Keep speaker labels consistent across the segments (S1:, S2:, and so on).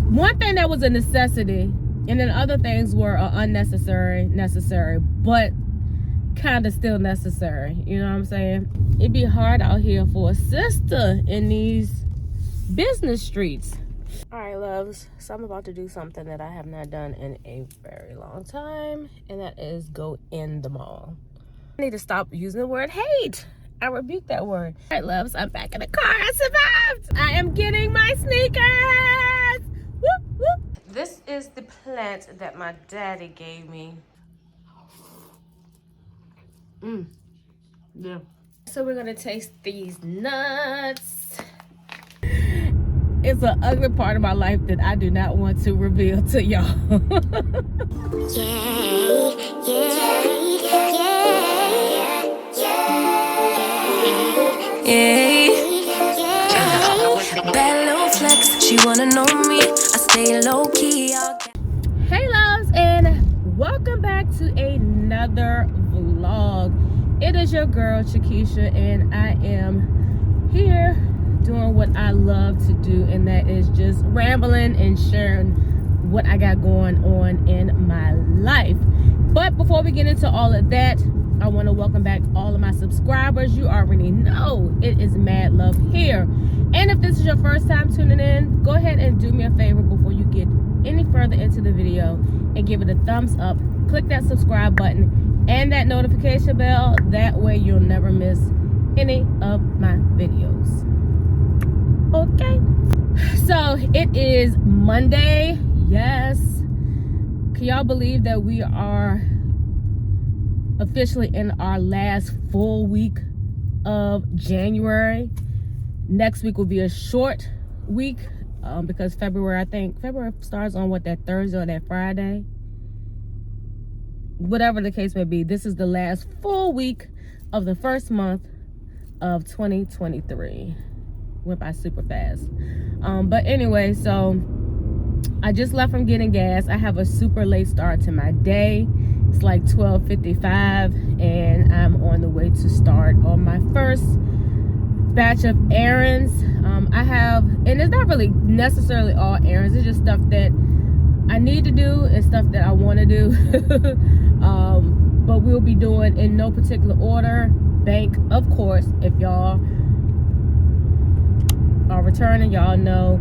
S1: one thing that was a necessity, and then other things were unnecessary, but kind of still necessary. You know what I'm saying? It'd be hard out here for a sister in these business streets. All right, loves, so I'm about to do something that I have not done in a very long time, and that is go in the mall. I need to stop using the word hate. I rebuke that word. All right, loves, I'm back in the car. I survived. I am getting my sneakers. Whoop, whoop. This is the plant that my daddy gave me. Yeah. So we're gonna taste these nuts. It's an ugly part of my life that I do not want to reveal to y'all.
S2: Bad little flex, she wanna know me. I stay low key.
S1: Hey loves, and welcome back to another vlog. It is your girl Chiquisha, and I am here doing what I love to do, and that is just rambling and sharing what I got going on in my life. But before we get into all of that, I want to welcome back all of my subscribers. You already know it is mad love here. And if this is your first time tuning in, go ahead and do me a favor before you get any further into the video and give it a thumbs up. Click that subscribe button and that notification bell. That way you'll never miss any of my videos. Okay, so it is Monday. Yes, can y'all believe that we are officially in our last full week of January? Next week will be a short week because February, I think February starts on that Thursday or that Friday, whatever the case may be. This is the last full week of the first month of 2023. Went by super fast. But anyway, so I just left from getting gas. I have a super late start to my day. It's like 12:55 and I'm on the way to start on my first batch of errands. I have, and it's not really necessarily all errands, it's just stuff that I need to do and stuff that I want to do. But we'll be doing in no particular order. Bank, of course, if y'all are returning, y'all know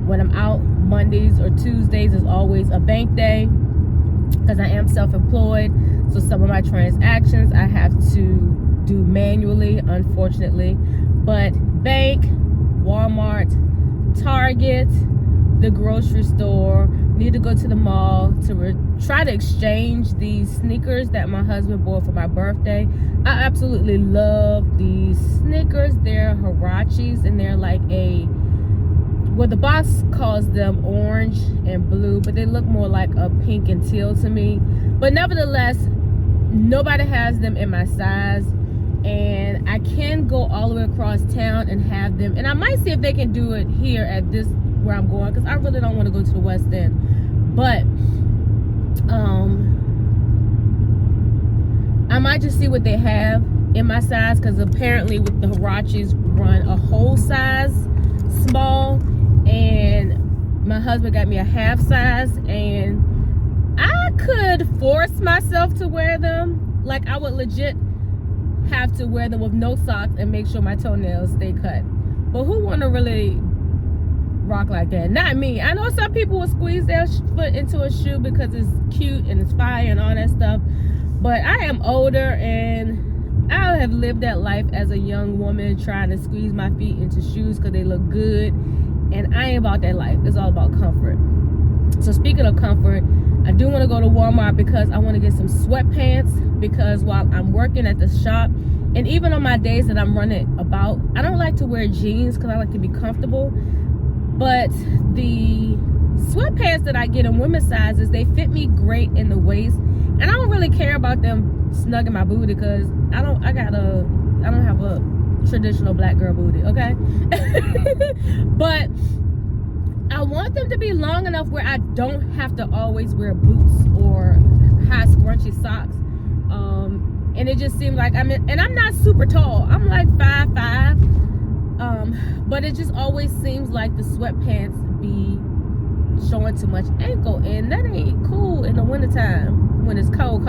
S1: when I'm out Mondays or Tuesdays is always a bank day because I am self-employed, so some of my transactions I have to do manually, unfortunately. But bank, Walmart, Target, the grocery store, need to go to the mall to try to exchange these sneakers that my husband bought for my birthday. I absolutely love these sneakers. They're Huaraches, and they're like well, the box calls them orange and blue, but they look more like a pink and teal to me. But nevertheless, nobody has them in my size, and I can go all the way across town and have them. And I might see if they can do it here at this where I'm going, because I really don't want to go to the West End. But I might just see what they have in my size, because apparently with the Huaraches run a whole size small, and my husband got me a half size, and I could force myself to wear them. Like, I would legit have to wear them with no socks and make sure my toenails stay cut. But who want to really rock like that? Not me. I know some people will squeeze their foot into a shoe because it's cute and it's fire and all that stuff, but I am older and I have lived that life as a young woman, trying to squeeze my feet into shoes because they look good, and I ain't about that life. It's all about comfort. So speaking of comfort, I do want to go to Walmart because I want to get some sweatpants, because while I'm working at the shop, and even on my days that I'm running about, I don't like to wear jeans because I like to be comfortable. But the sweatpants that I get in women's sizes, they fit me great in the waist, and I don't really care about them snugging my booty because I don't have a traditional black girl booty, okay? But I want them to be long enough where I don't have to always wear boots or high scrunchy socks. And it just seems like and I'm not super tall. I'm like 5'5". But it just always seems like the sweatpants be showing too much ankle, and that ain't cool in the wintertime when it's cold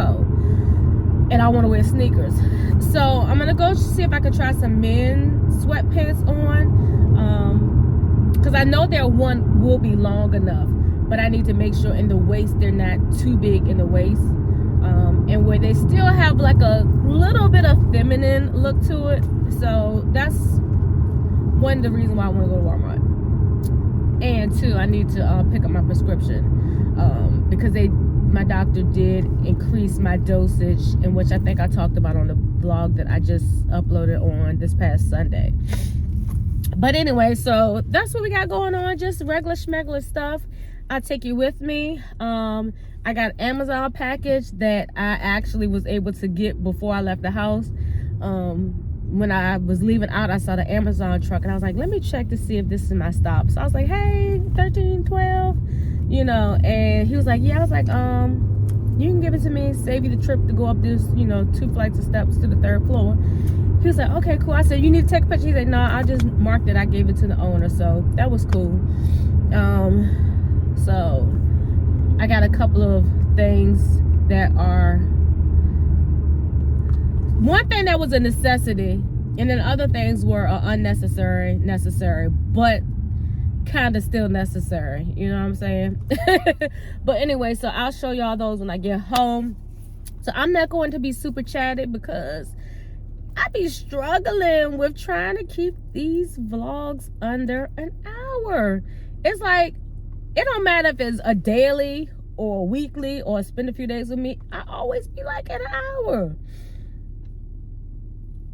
S1: and I want to wear sneakers. So I'm gonna go see if I can try some men's sweatpants on, because I know their one will be long enough, but I need to make sure in the waist they're not too big in the waist, and where they still have like a little bit of feminine look to it. So that's one of the reasons why I want to go to Walmart. And two, I need to pick up my prescription, because my doctor did increase my dosage, in which I think I talked about on the vlog that I just uploaded on this past Sunday. But anyway, so that's what we got going on, just regular schmegular stuff. I'll take you with me. I got an Amazon package that I actually was able to get before I left the house. When I was leaving out, I saw the Amazon truck, and I was like, let me check to see if this is my stop. So I was like, hey, 1312, you know, and he was like, yeah. I was like, you can give it to me, save you the trip to go up this, you know, 2 flights of steps to the 3rd floor. He was like, okay, cool. I said, you need to take a picture? He's like, no, I just marked it. I gave it to the owner. So that was cool. So I got a couple of things that are, one thing that was a necessity, and then other things were necessary, but kind of still necessary. You know what I'm saying? But anyway, so I'll show y'all those when I get home. So I'm not going to be super chatted because I be struggling with trying to keep these vlogs under an hour. It's like, it don't matter if it's a daily or a weekly or spend a few days with me, I always be like at an hour.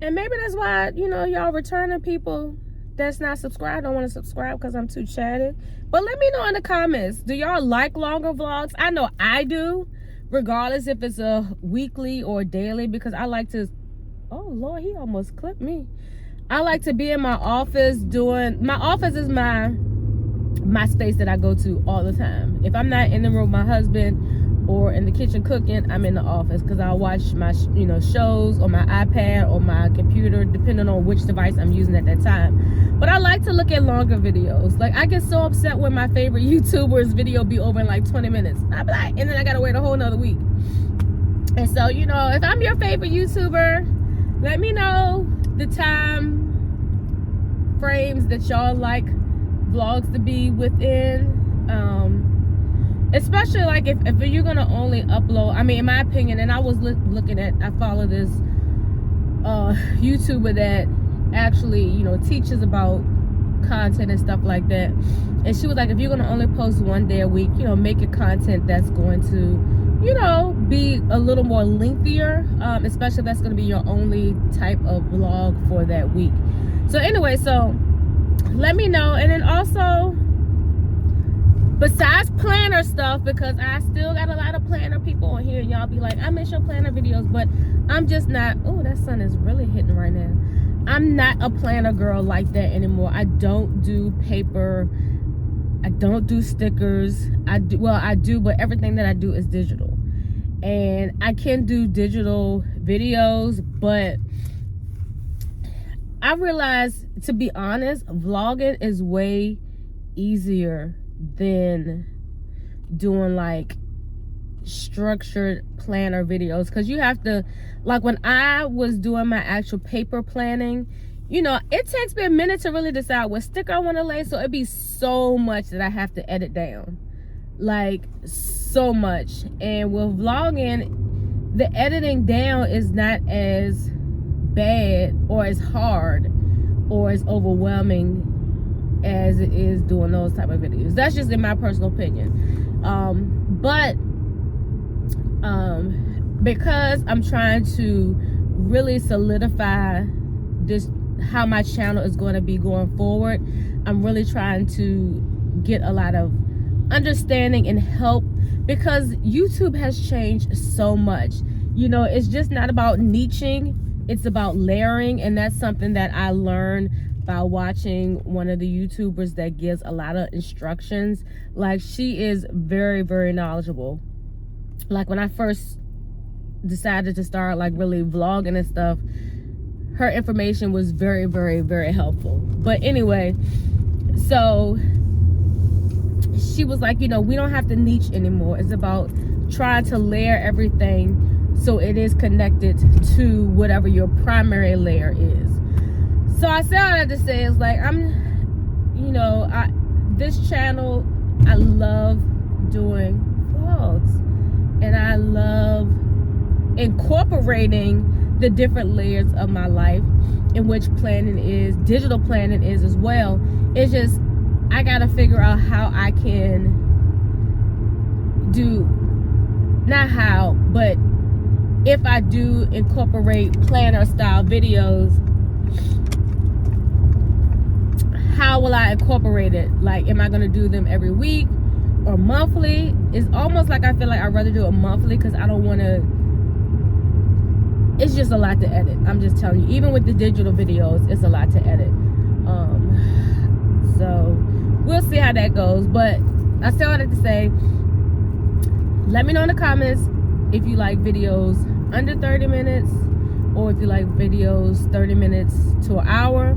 S1: And maybe that's why, you know, y'all returning people that's not subscribed don't want to subscribe, because I'm too chatty. But let me know in the comments, do y'all like longer vlogs? I know I do, regardless if it's a weekly or daily, because I like to, oh Lord, he almost clipped me. I like to be in my office my office is my space that I go to all the time. If I'm not in the room with my husband or in the kitchen cooking, I'm in the office, because I'll watch my shows on my iPad or my computer, depending on which device I'm using at that time. But I like to look at longer videos. Like, I get so upset when my favorite YouTuber's video be over in like 20 minutes. I be like, and then I gotta wait a whole nother week. And so, you know, if I'm your favorite YouTuber, let me know the time frames that y'all like vlogs to be within. Especially like if you're gonna only upload, I mean, in my opinion, and I was looking at, I follow this YouTuber that actually, you know, teaches about content and stuff like that, and she was like, if you're gonna only post 1 day a week, you know, make your content that's going to, you know, be a little more lengthier, especially if that's gonna be your only type of vlog for that week. So anyway, so let me know. And then also, besides planner stuff, because I still got a lot of planner people on here, y'all be like, I miss your planner videos, but I'm just not, oh, that sun is really hitting right now. I'm not a planner girl like that anymore. I don't do paper, I don't do stickers. I do, but everything that I do is digital. And I can do digital videos, but I realized, to be honest, vlogging is way easier than doing like structured planner videos, because you have to, like, when I was doing my actual paper planning, you know, it takes me a minute to really decide what sticker I want to lay. So it'd be so much that I have to edit down, like so much. And with vlogging, the editing down is not as bad or as hard or as overwhelming as it is doing those type of videos. That's just in my personal opinion. But because I'm trying to really solidify this, how my channel is going to be going forward, I'm really trying to get a lot of understanding and help, because YouTube has changed so much. You know, it's just not about niching, it's about layering. And that's something that I learned by watching one of the YouTubers that gives a lot of instructions. Like, she is very, very knowledgeable. Like, when I first decided to start like really vlogging and stuff, her information was very, very, very helpful. But anyway, so she was like, you know, we don't have to niche anymore. It's about trying to layer everything so it is connected to whatever your primary layer is. So I said all that to say is like, this channel, I love doing vlogs, and I love incorporating the different layers of my life, in which planning is, digital planning is as well. It's just, I gotta figure out how I can do, not how, but if I do incorporate planner style videos, how will I incorporate it? Like, am I gonna do them every week or monthly? It's almost like I feel like I'd rather do it monthly, because I don't want to, it's just a lot to edit. I'm just telling you, even with the digital videos, it's a lot to edit. So we'll see how that goes. But I still wanted to say, let me know in the comments if you like videos under 30 minutes or if you like videos 30 minutes to an hour.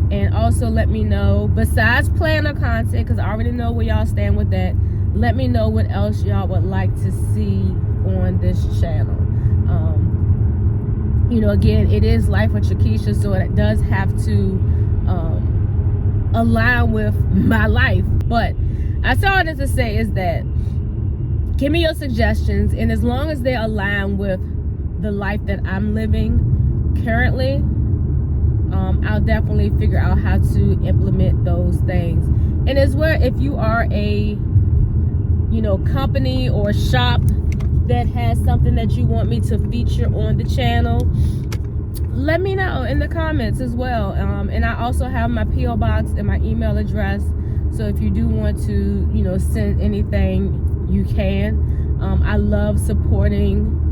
S1: And also let me know, besides planner content, because I already know where y'all stand with that, let me know what else y'all would like to see on this channel. Again, it is Life with Shakisha, so it does have to align with my life. But I saw it to say is that, give me your suggestions, and as long as they align with the life that I'm living currently, I'll definitely figure out how to implement those things. And it's where, if you are a company or shop that has something that you want me to feature on the channel, let me know in the comments as well. And I also have my P.O. box and my email address, so if you do want to send anything, you can. I love supporting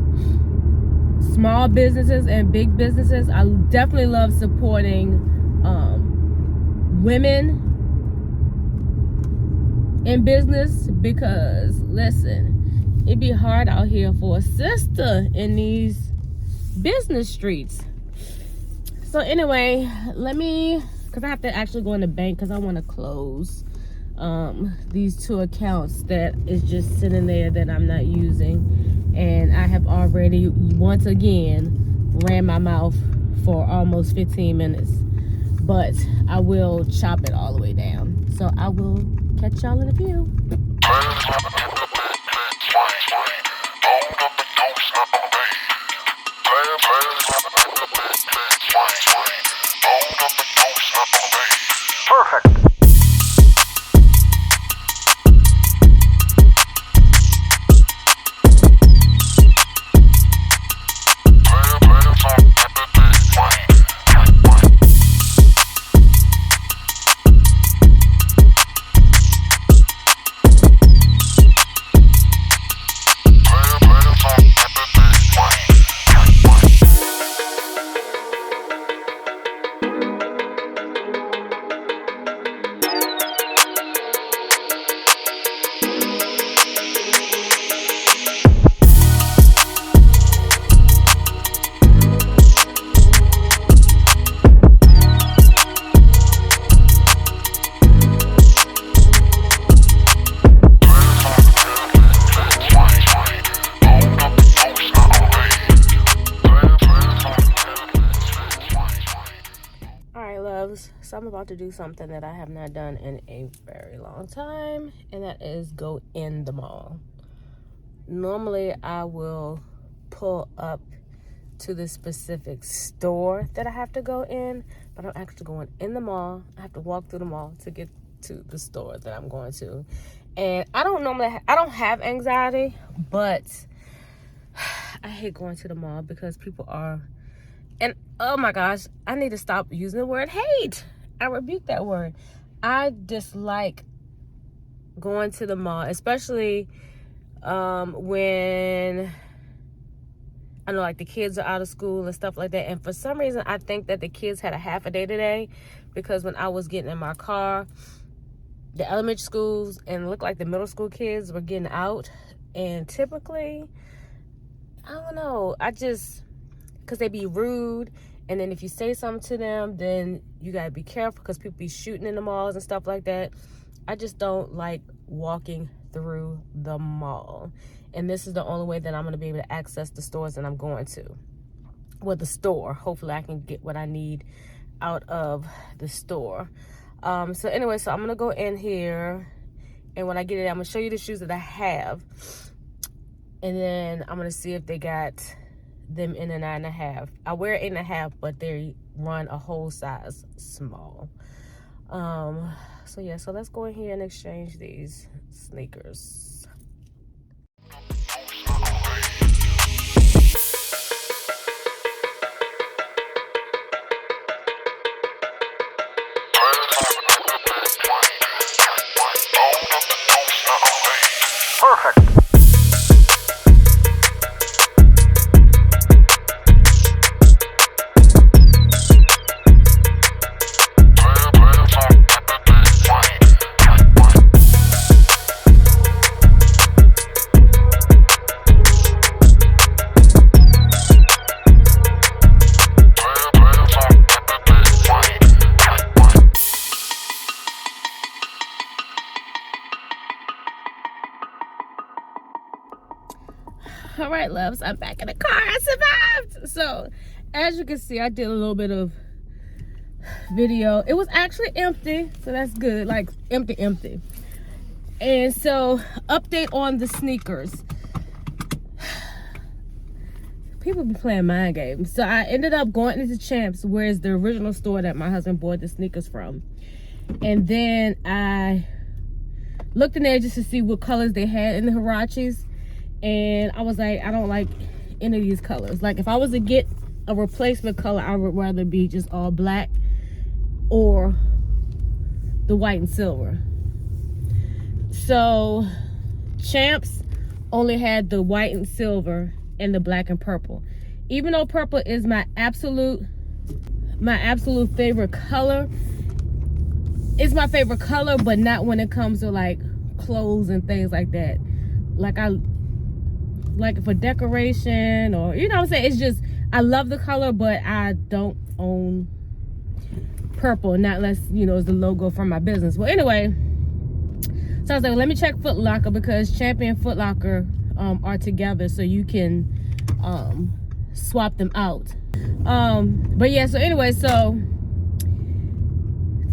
S1: small businesses and big businesses. I definitely love supporting women in business, because listen, it'd be hard out here for a sister in these business streets. So anyway, because I have to actually go in the bank, because I want to close these 2 accounts that is just sitting there that I'm not using. And I have already, once again, ran my mouth for almost 15 minutes. But I will chop it all the way down. So I will catch y'all in a few.
S3: Perfect.
S1: So I'm about to do something that I have not done in a very long time, and that is go in the mall. Normally I will pull up to the specific store that I have to go in, but I'm actually going in the mall. I have to walk through the mall to get to the store that I'm going to. And I don't have anxiety, but I hate going to the mall because people are, and oh my gosh, I need to stop using the word hate. I rebuke that word. I dislike going to the mall, especially when I know like the kids are out of school and stuff like that. And for some reason, I think that the kids had a half a day today, because when I was getting in my car, the elementary schools and it looked like the middle school kids were getting out. And typically, I don't know, because they be rude. And then if you say something to them, then you got to be careful because people be shooting in the malls and stuff like that. I just don't like walking through the mall. And this is the only way that I'm going to be able to access the stores that I'm going to. Well, the store. Hopefully I can get what I need out of the store. So anyway, so I'm going to go in here. And when I get it, I'm going to show you the shoes that I have. And then I'm going to see if they got them in a 9.5. I wear 8.5, but they run a whole size small. So yeah, so let's go in here and exchange these sneakers.
S3: Perfect.
S1: All right, loves, I'm back in the car. I survived. So as you can see, I did a little bit of video. It was actually empty, so that's good. Like empty. And so update on the sneakers. People be playing mind games. So I ended up going into Champs, where is the original store that my husband bought the sneakers from. And then I looked in there just to see what colors they had in the Huaraches. And I was like, I don't like any of these colors. Like, if I was to get a replacement color, I would rather be just all black or the white and silver. So Champs only had the white and silver and the black and purple. Even though purple is my absolute favorite color. It's my favorite color, but not when it comes to like clothes and things like that. Like for decoration, or you know what I'm saying, it's just, I love the color, but I don't own purple, not unless, you know, it's the logo from my business. Well, anyway, so I was like, let me check Foot Locker, because Champion Foot Locker are together, so you can swap them out. But yeah, so anyway, so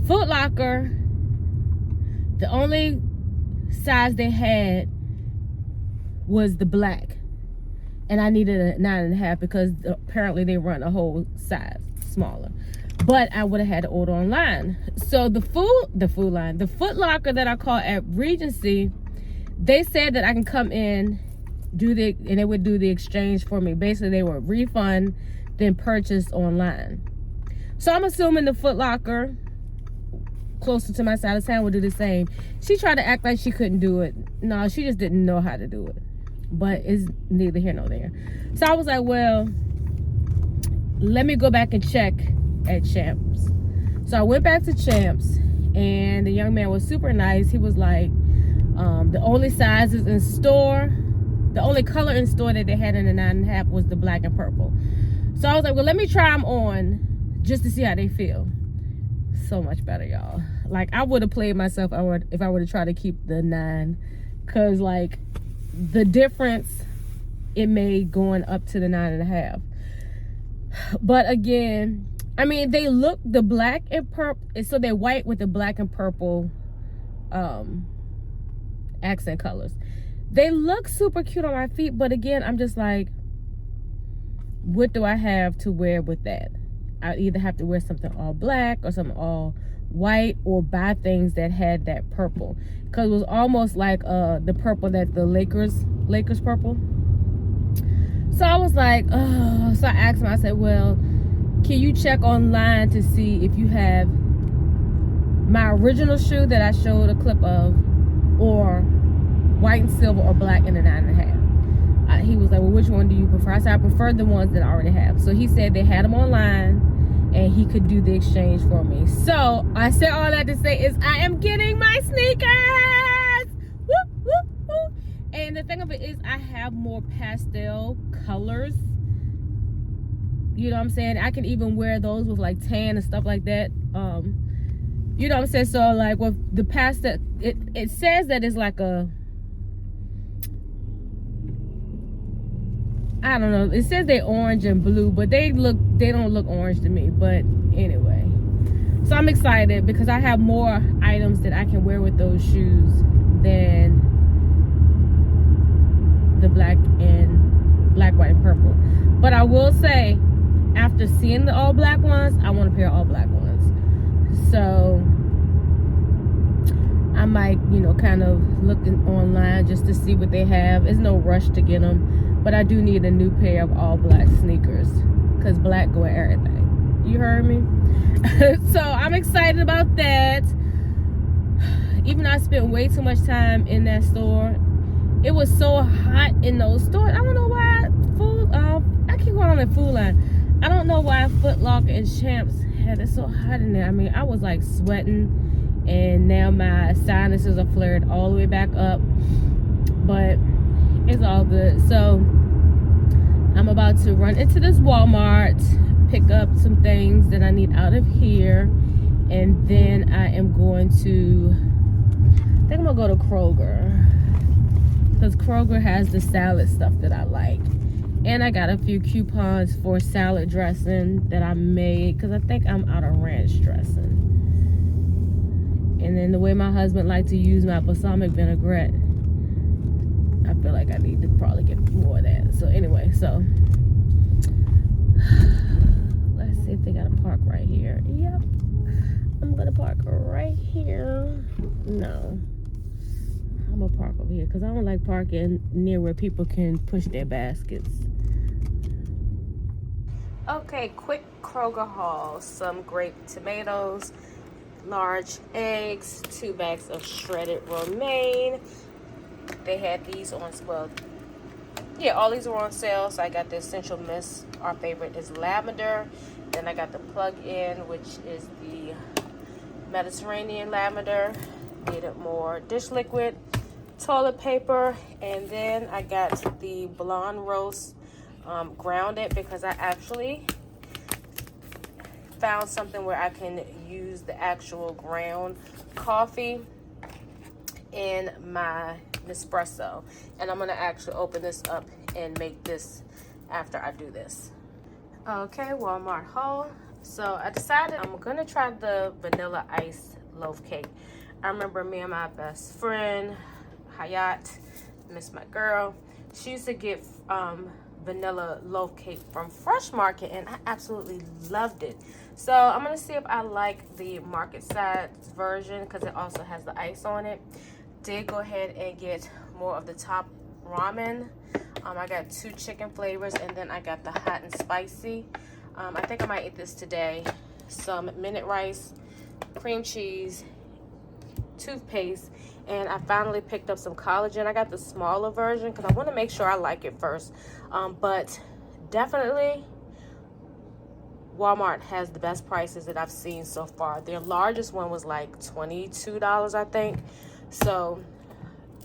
S1: Foot Locker, the only size they had was the black, and I needed a 9.5 because apparently they run a whole size smaller. But I would have had to order online. So the Foot Locker that I called at Regency, they said that I can come in, and they would do the exchange for me. Basically, they would refund, then purchase online. So I'm assuming the Foot Locker closer to my side of town would do the same. She tried to act like she couldn't do it. No, she just didn't know how to do it. But it's neither here nor there. So I was like, well, let me go back and check at Champs. So I went back to Champs, and the young man was super nice. He was like, the only sizes in store, the only color in store that they had in the 9.5 was the black and purple. So I was like, well, let me try them on just to see how they feel. So much better, y'all. Like, I would have played myself if I would have tried to keep the 9, because like the difference it made going up to the 9.5. But again, I mean, they look, the black and purple, so they're white with the black and purple accent colors. They look super cute on my feet, but again, I'm just like, what do I have to wear with that? I either have to wear something all black or something all white, or buy things that had that purple, because it was almost like the purple that the Lakers purple. So I was like, oh. So I asked him, I said, well, can you check online to see if you have my original shoe that I showed a clip of, or white and silver or black in the 9.5? He was like, well, which one do you prefer? I said, I prefer the ones that I already have. So he said they had them online and he could do the exchange for me. So I said all that to say is I am getting my sneakers. Woo, woo, woo. And the thing of it is, I have more pastel colors. You know what I'm saying? I can even wear those with like tan and stuff like that. You know what I'm saying? So like with the pasta, it says that it's like a, I don't know. It says they're orange and blue, but they don't look orange to me. But anyway, so I'm excited because I have more items that I can wear with those shoes than the black, white, and purple. But I will say, after seeing the all black ones, I want a pair of all black ones. So I might, kind of looking online just to see what they have. There's no rush to get them, but I do need a new pair of all black sneakers because black go with everything. You heard me? So I'm excited about that. Even though I spent way too much time in that store, it was so hot in those stores. I don't know why I keep calling it Food Line. I don't know why Foot Locker and Champs had it so hot in there. I mean, I was like sweating, and now my sinuses are flared all the way back up. But it's all good. So I'm about to run into this Walmart, pick up some things that I need out of here, and then I am going to, I think I'm gonna go to Kroger, because Kroger has the salad stuff that I like. And I got a few coupons for salad dressing that I made, because I think I'm out of ranch dressing. And then the way my husband likes to use my balsamic vinaigrette, I feel like I need to probably get more of that. So anyway, so let's see if they got a park right here. Yep, I'm gonna park right here. No, I'm gonna park over here because I don't like parking near where people can push their baskets. Okay, quick Kroger haul. Some grape tomatoes, large eggs, 2 bags of shredded romaine. They had these on sale. Yeah, all these were on sale. So I got the Essential Mist. Our favorite is lavender. Then I got the plug-in, which is the Mediterranean lavender. Needed more dish liquid, toilet paper, and then I got the blonde roast grounded, because I actually found something where I can use the actual ground coffee in my Nespresso, and I'm gonna actually open this up and make this after I do this. Okay, Walmart haul. So I decided I'm gonna try the vanilla ice loaf cake. I remember me and my best friend Hayat, miss my girl, she used to get vanilla loaf cake from Fresh Market, and I absolutely loved it. So I'm gonna see if I like the market size version, because it also has the ice on it. Did go ahead and get more of the top ramen. I got 2 chicken flavors, and then I got the hot and spicy. I think I might eat this today. Some minute rice, cream cheese, toothpaste, and I finally picked up some collagen. I got the smaller version because I want to make sure I like it first. But definitely Walmart has the best prices that I've seen so far. Their largest one was like $22, I think. So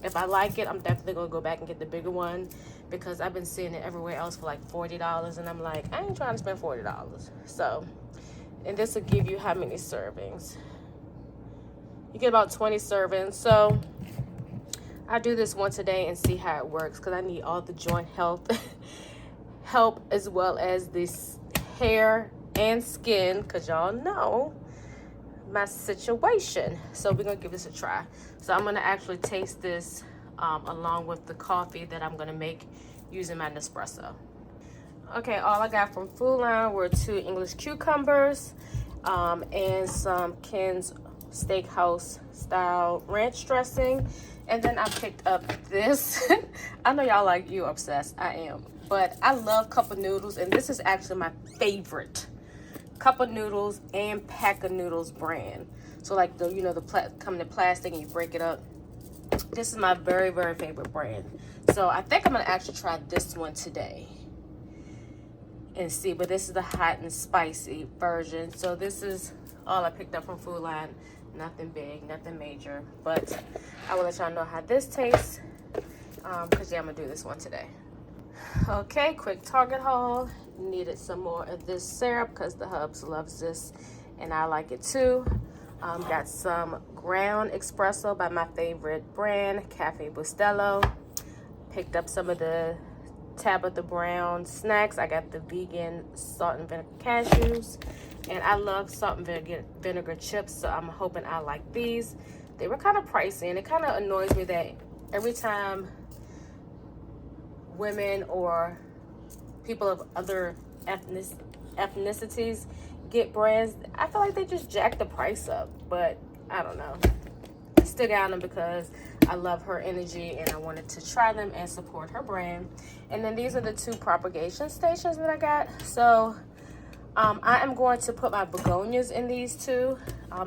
S1: if I like it, I'm definitely gonna go back and get the bigger one, because I've been seeing it everywhere else for like $40, and I'm like, I ain't trying to spend $40. So, and this will give you how many servings? You get about 20 servings. So I do this once a day and see how it works, because I need all the joint help as well as this hair and skin, because y'all know my situation. So we're gonna give this a try. So I'm gonna actually taste this along with the coffee that I'm gonna make using my Nespresso. Okay, all I got from Food Line were 2 English cucumbers and some Ken's Steakhouse style ranch dressing, and then I picked up this. I know y'all like, you obsessed, I am, but I love cup of noodles, and this is actually my favorite cup of noodles and pack of noodles brand. So like the, come in the plastic and you break it up. This is my very, very favorite brand. So I think I'm gonna actually try this one today and see, but this is the hot and spicy version. So this is all I picked up from Food Line. Nothing big, nothing major, but I will let y'all know how this tastes, because yeah, I'm gonna do this one today. Okay, quick Target haul. Needed some more of this syrup because the hubs loves this and I like it too. Got some ground espresso by my favorite brand, Cafe Bustelo. Picked up some of the Tabitha Brown snacks. I got the vegan salt and vinegar cashews. And I love salt and vinegar chips, so I'm hoping I like these. They were kind of pricey, and it kind of annoys me that every time women or people of other ethnicities get brands, I feel like they just jack the price up. But I don't know. I still got them because I love her energy and I wanted to try them and support her brand. And then these are the 2 propagation stations that I got. So I am going to put my begonias in these 2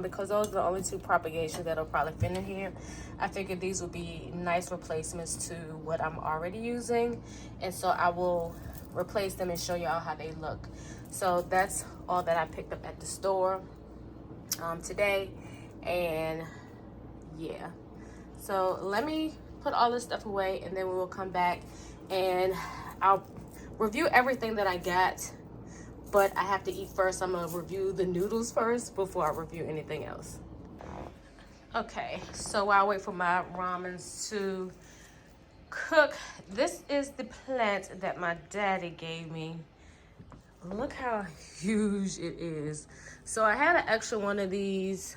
S1: because those are the only 2 propagations that'll probably fit in here. I figured these would be nice replacements to what I'm already using, and so I will replace them and show y'all how they look. So that's all that I picked up at the store today, and yeah. So let me put all this stuff away, and then we will come back and I'll review everything that I got. But I have to eat first. I'm gonna review the noodles first before I review anything else. Okay, so while I wait for my ramens to cook, this is the plant that my daddy gave me. Look how huge it is. So I had an extra one of these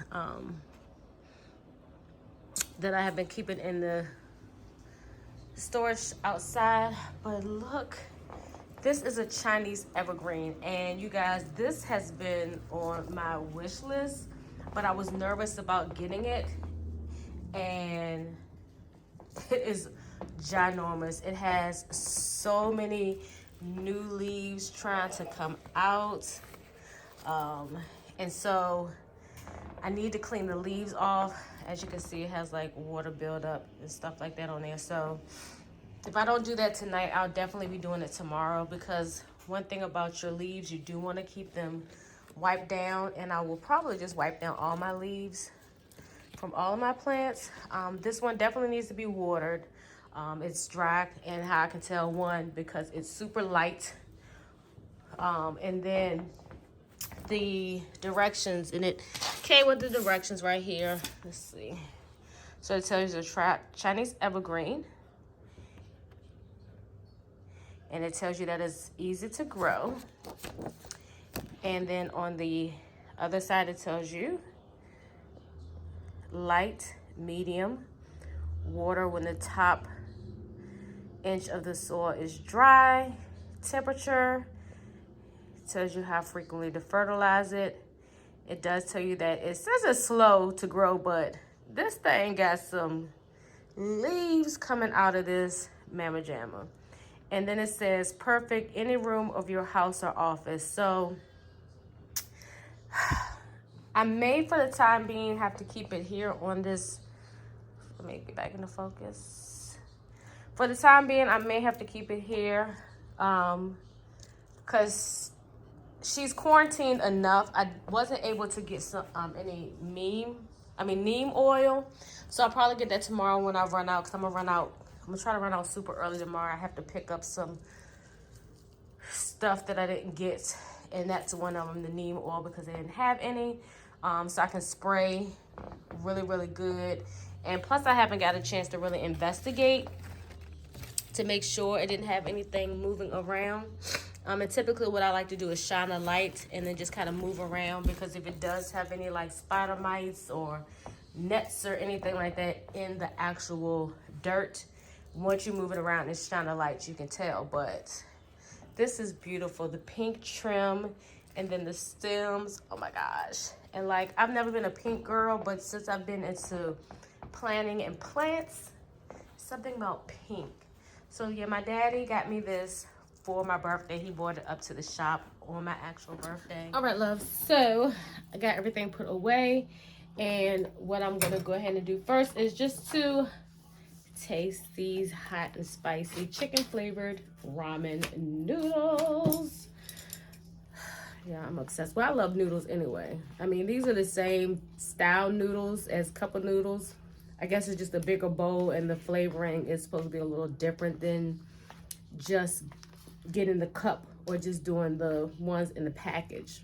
S1: that I have been keeping in the storage outside, but look. This is a Chinese evergreen, and you guys, this has been on my wish list, but I was nervous about getting it, and it is ginormous. It has so many new leaves trying to come out, and so I need to clean the leaves off. As you can see, it has like water buildup and stuff like that on there, so if I don't do that tonight, I'll definitely be doing it tomorrow, because one thing about your leaves, you do want to keep them wiped down, and I will probably just wipe down all my leaves from all of my plants. This one definitely needs to be watered. It's dry, and how I can tell, one, because it's super light, and then the directions, and it came with the directions right here. Let's see. So it tells you the Chinese evergreen. And it tells you that it's easy to grow. And then on the other side, it tells you light, medium, water when the top inch of the soil is dry, temperature, it tells you how frequently to fertilize it. It does tell you that it says it's slow to grow, but this thing got some leaves coming out of this mamma jamma. And then it says perfect any room of your house or office. So I may, for the time being, have to keep it here on this. Let me get back into focus. For the time being, I may have to keep it here because she's quarantined enough. I wasn't able to get some any neem oil. So I'll probably get that tomorrow when I run out, because I'm gonna try to run out super early tomorrow. I have to pick up some stuff that I didn't get, and that's one of them, the neem oil, because they didn't have any. So I can spray really, really good. And plus I haven't got a chance to really investigate to make sure it didn't have anything moving around. And typically what I like to do is shine a light and then just kind of move around, because if it does have any like spider mites or nets or anything like that in the actual dirt, once you move it around and shine a light, you can tell. But this is beautiful. The pink trim and then the stems. Oh my gosh. And like, I've never been a pink girl, but since I've been into planting and plants, something about pink. So yeah, my daddy got me this for my birthday. He brought it up to the shop on my actual birthday. All right, love. So I got everything put away. And what I'm gonna go ahead and do first is just to taste these hot and spicy chicken flavored ramen noodles. Yeah, I'm obsessed. Well, I love noodles anyway. I mean, these are the same style noodles as cup of noodles. I guess it's just a bigger bowl, and the flavoring is supposed to be a little different than just getting the cup or just doing the ones in the package.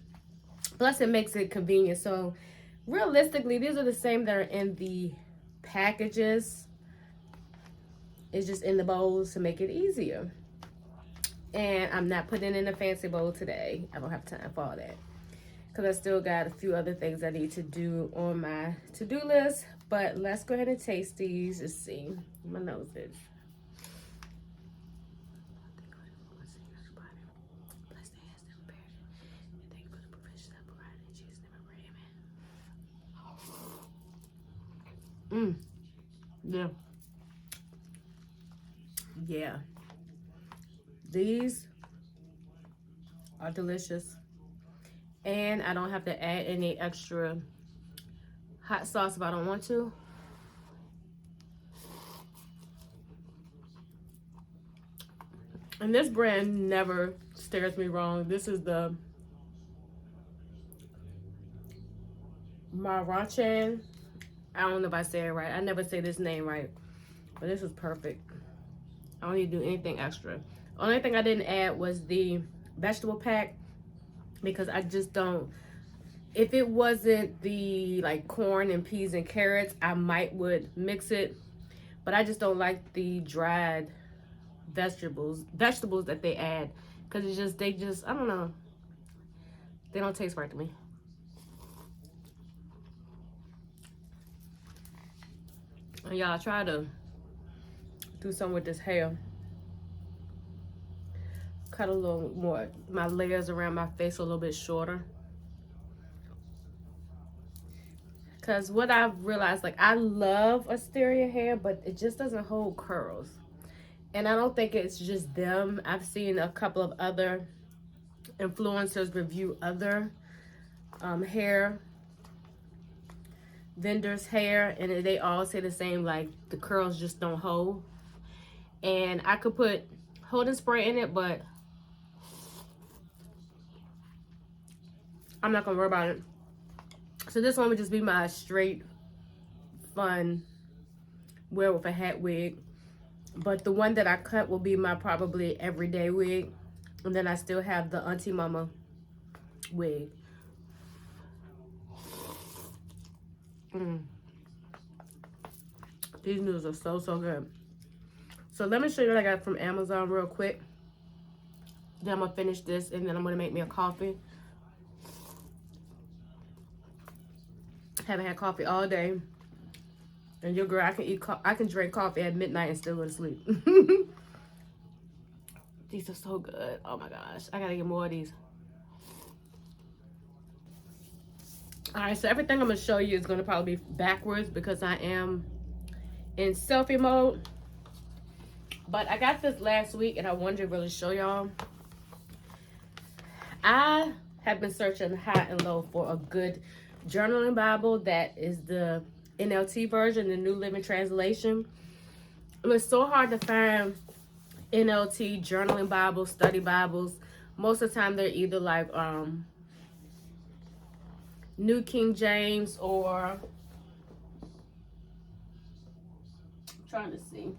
S1: Plus, it makes it convenient. So realistically, these are the same that are in the packages. It's just in the bowls to make it easier. And I'm not putting in a fancy bowl today. I don't have time for all that, because I still got a few other things I need to do on my to-do list. But let's go ahead and taste these and see. My nose is. Yeah. Yeah. These are delicious. And I don't have to add any extra hot sauce if I don't want to. And this brand never steers me wrong. This is the Marachan. I don't know if I say it right. I never say this name right. But this is perfect. I don't need to do anything extra. Only thing I didn't add was the vegetable pack, because I just don't. If it wasn't the like corn and peas and carrots, I would mix it. But I just don't like the dried vegetables that they add, because they just I don't know, they don't taste right to me. And y'all, try to do something with this hair. Cut a little more, my layers around my face a little bit shorter. Because what I've realized, like, I love Asteria hair, but it just doesn't hold curls. And I don't think it's just them. I've seen a couple of other influencers review other hair vendors' hair, and they all say the same, like the curls just don't hold. And I could put holding spray in it, but I'm not gonna worry about it. So this one would just be my straight fun wear with a hat wig. But the one that I cut will be my probably everyday wig. And then I still have the Auntie Mama wig. These noodles are so good. So let me show you what I got from Amazon real quick. Then I'm gonna finish this, and then I'm gonna make me a coffee. Haven't had coffee all day. And your girl, I can drink coffee at midnight and still go to sleep. These are so good. Oh my gosh, I gotta get more of these. All right, so everything I'm gonna show you is gonna probably be backwards because I am in selfie mode. But I got this last week and I wanted to really show y'all. I have been searching high and low for a good journaling Bible that is the NLT version, the New Living Translation. It was so hard to find NLT journaling Bibles, study Bibles. Most of the time they're either like New King James or I'm trying to see.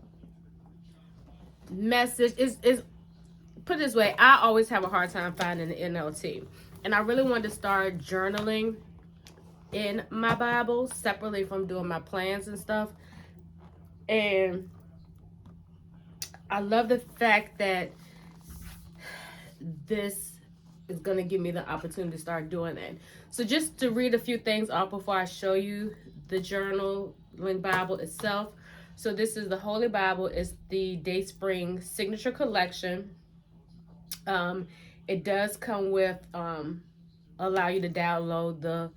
S1: Message is put it this way, I always have a hard time finding the NLT. And I really wanted to start journaling in my Bible separately from doing my plans and stuff. And I love the fact that this is going to give me the opportunity to start doing that. So just to read a few things off before I show you the journaling Bible itself. So this is the Holy Bible. It's the Dayspring Signature Collection. It does come with allow you to download the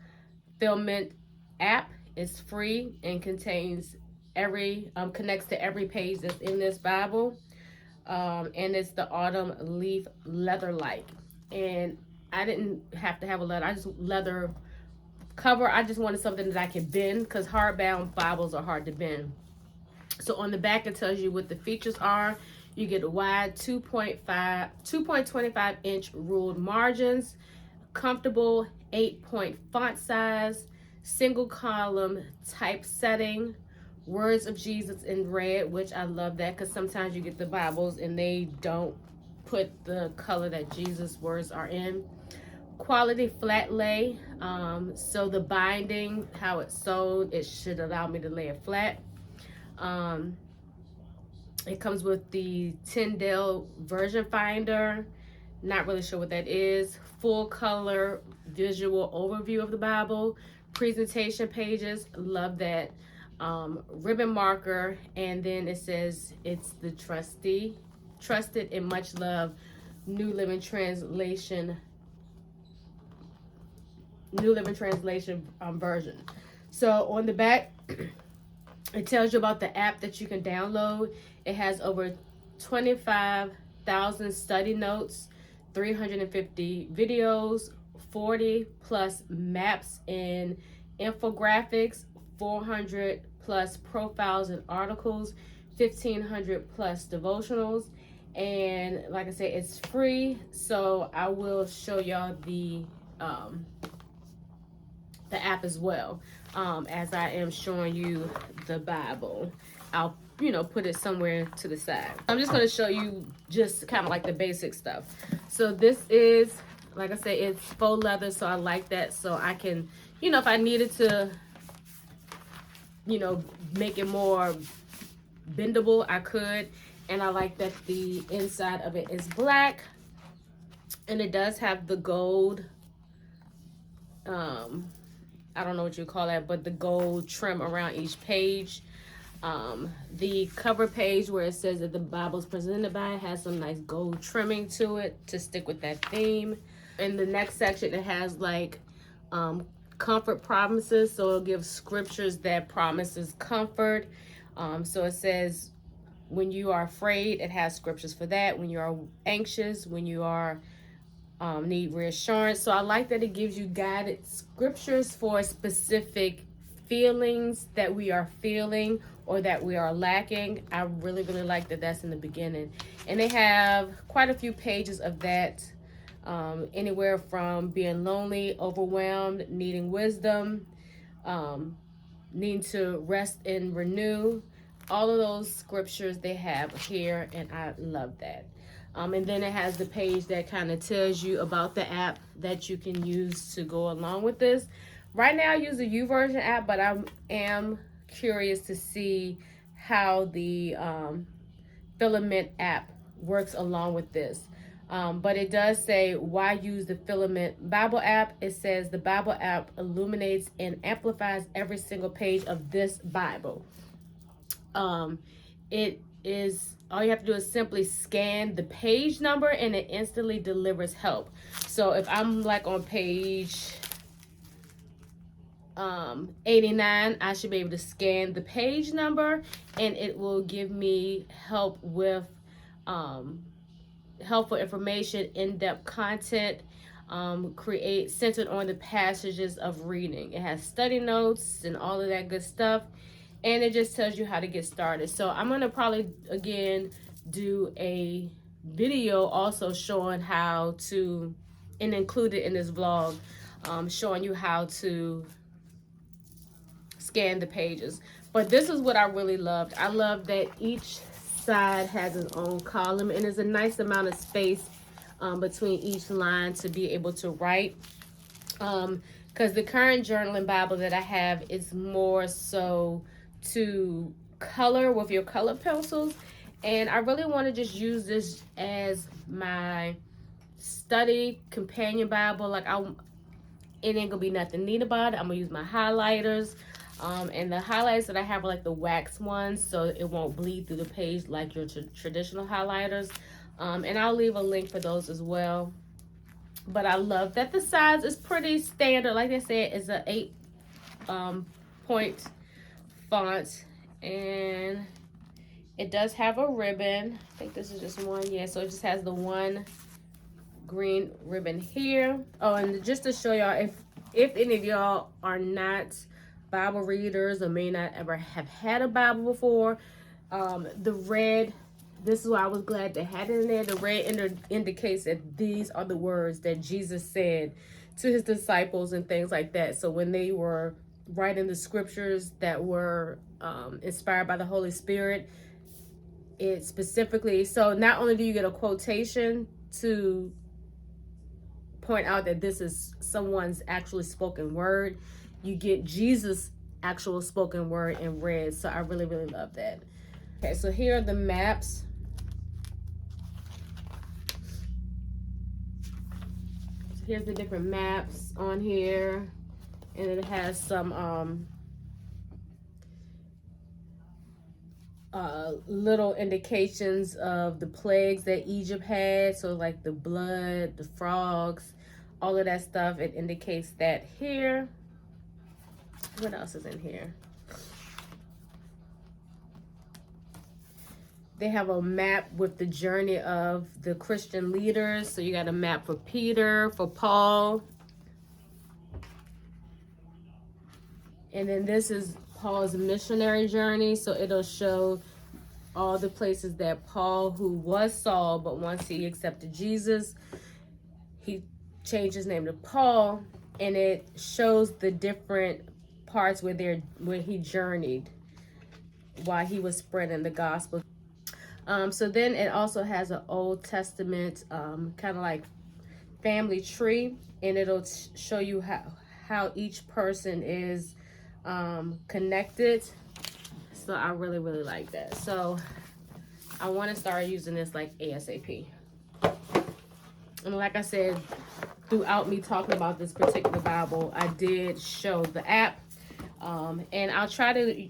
S1: Filament app. It's free and contains connects to every page that's in this Bible. And it's the autumn leaf leather-like. And I didn't have to have a leather. I just leather cover. I just wanted something that I could bend because hardbound Bibles are hard to bend. So on the back it tells you what the features are. You get a wide 2.25 inch ruled margins, comfortable 8-point font size, single column typesetting, words of Jesus in red, which I love that because sometimes you get the Bibles and they don't put the color that Jesus' words are in. quality flat lay. So the binding, how it's sewed, it should allow me to lay it flat. It comes with the Tyndale version finder. Not really sure what that is. Full color visual overview of the Bible. Presentation pages. Love that. Ribbon marker. And then it says it's the trusted and much loved New Living Translation version. So on the back, it tells you about the app that you can download. It has over 25,000 study notes, 350 videos, 40 plus maps and infographics, 400 plus profiles and articles, 1,500 plus devotionals. And like I said, it's free. So I will show y'all the app as well, as I am showing you the Bible. I'll put it somewhere to the side. I'm just going to show you just kind of like the basic stuff. So this is, like I said, it's faux leather, so I like that. So I can, if I needed to, make it more bendable, I could. And I like that the inside of it is black, and it does have the gold, I don't know what you call that, but the gold trim around each page. The cover page where it says that the Bible's presented by has some nice gold trimming to it to stick with that theme. In the next section, it has like comfort promises, so it'll give scriptures that promises comfort. So it says when you are afraid, it has scriptures for that. When you are anxious, when you are need reassurance. So I like that it gives you guided scriptures for specific feelings that we are feeling or that we are lacking. I really like that that's in the beginning. And they have quite a few pages of that, anywhere from being lonely, overwhelmed, needing wisdom, needing to rest and renew. All of those scriptures they have here, and I love that. And then it has the page that kind of tells you about the app that you can use to go along with this. Right now I use the YouVersion app, but I am curious to see how the Filament app works along with this. But it does say, why use the Filament Bible app? It says the Bible app illuminates and amplifies every single page of this Bible. It is, all you have to do is simply scan the page number and it instantly delivers help. So if I'm like on page 89, I should be able to scan the page number and it will give me help with helpful information, in-depth content, create centered on the passages of reading. It has study notes and all of that good stuff. And it just tells you how to get started. So I'm going to probably, again, do a video also showing how to, and include it in this vlog, showing you how to scan the pages. But this is what I really loved. I love that each side has its own column, and there's a nice amount of space between each line to be able to write. Because the current journaling Bible that I have is more so to color with your color pencils, and I really want to just use this as my study companion Bible. Like, it ain't gonna be nothing neat about it. I'm gonna use my highlighters, and the highlights that I have are like the wax ones, so it won't bleed through the page like your traditional highlighters. And I'll leave a link for those as well. But I love that the size is pretty standard. Like I said, it's a 8-point font, and it does have a ribbon. I think this is just one. Yeah, so it just has the one green ribbon here. Oh, and just to show y'all, if any of y'all are not Bible readers or may not ever have had a Bible before, the red, this is why I was glad to have it in there. The red indicates that these are the words that Jesus said to his disciples and things like that. So when they were writing the scriptures that were inspired by the Holy Spirit, it specifically, so not only do you get a quotation to point out that this is someone's actually spoken word. You get Jesus' actual spoken word in red. So I really, really love that. Okay, so here are the maps. So here's the different maps on here. And it has some little indications of the plagues that Egypt had. So like the blood, the frogs, all of that stuff. It indicates that here. What else is in here? They have a map with the journey of the Christian leaders. So you got a map for Peter, for Paul. And then this is Paul's missionary journey. So it'll show all the places that Paul, who was Saul, but once he accepted Jesus, he changed his name to Paul. And it shows the different parts where he journeyed while he was spreading the gospel. So then it also has an Old Testament kind of like family tree, and it'll show you how each person is connected. So I really, really like that. So I want to start using this like ASAP. And like I said, throughout me talking about this particular Bible, I did show the app. And I'll try to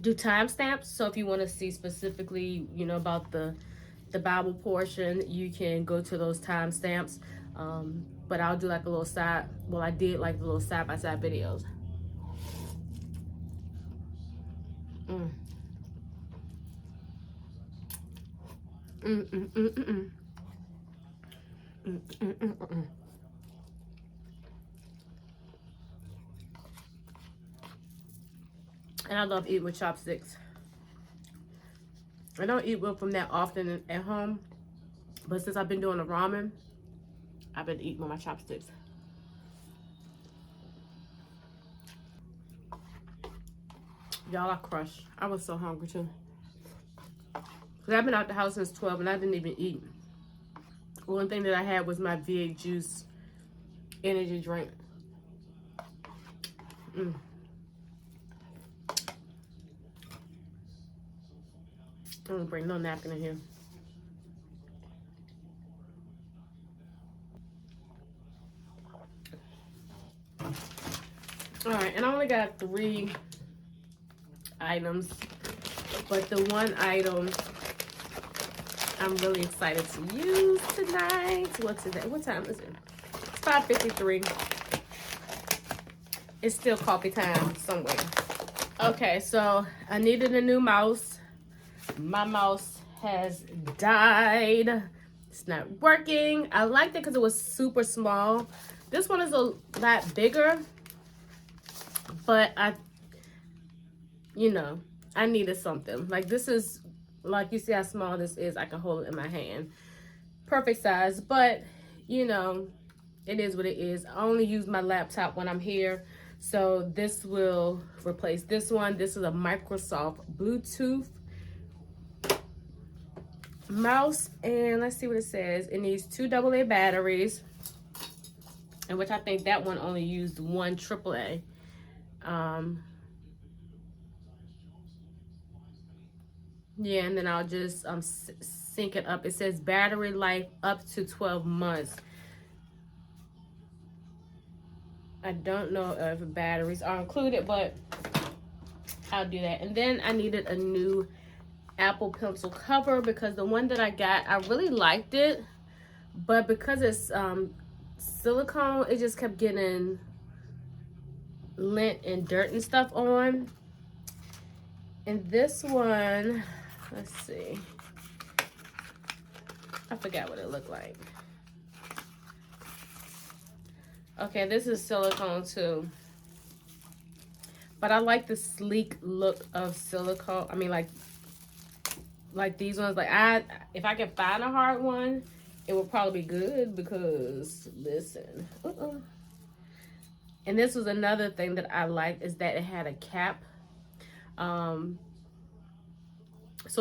S1: do timestamps. So if you want to see specifically, you know, about the Bible portion, you can go to those timestamps. But I'll do like a little I did like the little side-by-side videos. And I love eating with chopsticks. I don't eat with them that often at home, but since I've been doing the ramen, I've been eating with my chopsticks. Y'all, I crushed. I was so hungry too. Cause I've been out the house since 12 and I didn't even eat. One thing that I had was my VA Juice energy drink. I don't bring no napkin in here. All right, and I only got 3 items, but the one item I'm really excited to use tonight. What's today? What time is it? It's 5:53. It's still coffee time somewhere. Okay, so I needed a new mouse. My mouse has died. It's not working. I liked it because it was super small. This one is a lot bigger, but I needed something. Like this is, like you see how small this is. I can hold it in my hand. Perfect size, but it is what it is. I only use my laptop when I'm here. So this will replace this one. This is a Microsoft Bluetooth mouse, and let's see what it says. It needs 2 AA batteries, and which I think that one only used 1 AAA. Yeah, and then I'll just sync it up. It says battery life up to 12 months. I don't know if batteries are included, but I'll do that. And then I needed a new Apple Pencil cover because the one that I got, I really liked it, but because it's silicone, it just kept getting lint and dirt and stuff on. And this one, let's see, I forgot what it looked like. Okay, this is silicone too, but I like the sleek look of silicone. I mean, like these ones. Like if I can find a hard one, it would probably be good because listen. And this was another thing that I liked, is that it had a cap, so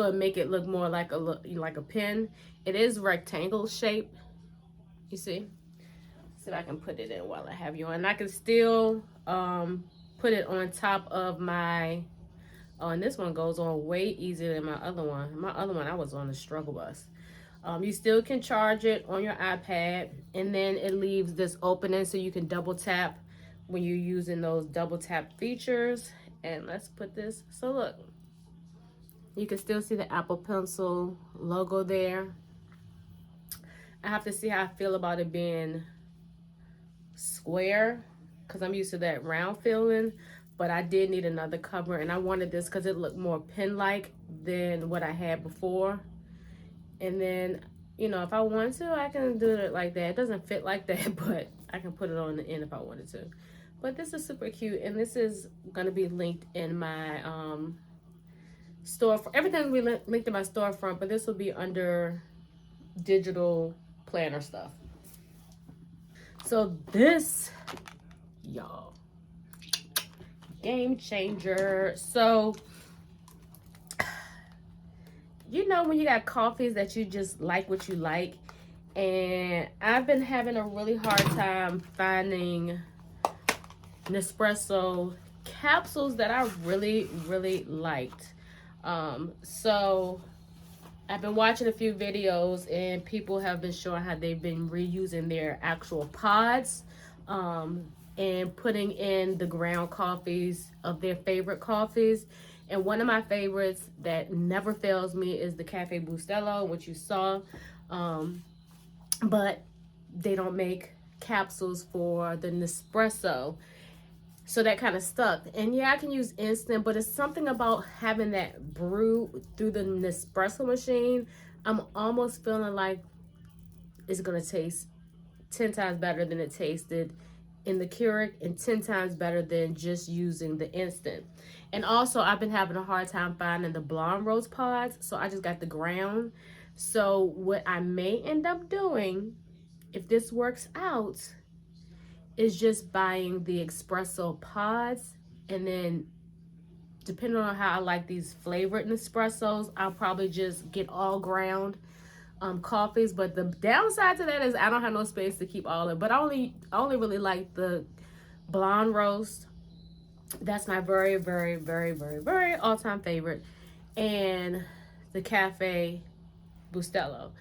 S1: it make it look more like a pen. It is rectangle shape, You see? See if I can put it in while I have you on. And I can still put it on top of my, oh, and this one goes on way easier than my other one. My other one, I was on the struggle bus. You still can charge it on your iPad, and then it leaves this opening so you can double tap when you're using those double tap features. And let's put this, so look, you can still see the Apple Pencil logo there. I have to see how I feel about it being square, because I'm used to that round feeling, but I did need another cover, and I wanted this because it looked more pen-like than what I had before. And then, you know, if I want to, I can do it like that. It doesn't fit like that, but I can put it on the end if I wanted to. But this is super cute, and this is going to be linked in my store. Everything will be linked in my storefront, but this will be under digital planner stuff. So this, y'all, game changer. So, you know, when you got coffees that you just like what you like, and I've been having a really hard time finding Nespresso capsules that I really liked. So I've been watching a few videos, and people have been showing how they've been reusing their actual pods and putting in the ground coffees of their favorite coffees. And one of my favorites that never fails me is the Cafe Bustelo, which you saw. But they don't make capsules for the Nespresso. So that kind of stuck. And yeah, I can use instant, but it's something about having that brew through the Nespresso machine. I'm almost feeling like it's going to taste 10 times better than it tasted in the Keurig, and 10 times better than just using the instant. And also, I've been having a hard time finding the blonde roast pods, so I just got the ground. So what I may end up doing, if this works out, is just buying the espresso pods, and then depending on how I like these flavored Nespressos, I'll probably just get all ground coffees. But the downside to that is I don't have no space to keep all of it. But I only really like the blonde roast. That's my very all-time favorite. And the Cafe Bustelo.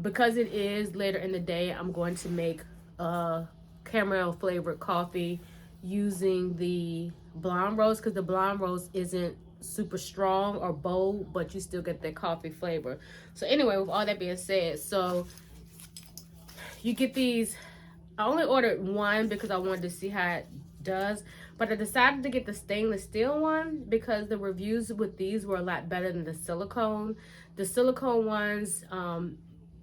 S1: Because it is later in the day, I'm going to make a caramel flavored coffee using the blonde roast, because the blonde roast isn't super strong or bold, but you still get that coffee flavor. So anyway, with all that being said, so you get these. I only ordered one because I wanted to see how it does, but I decided to get the stainless steel one because the reviews with these were a lot better than the silicone. The silicone ones,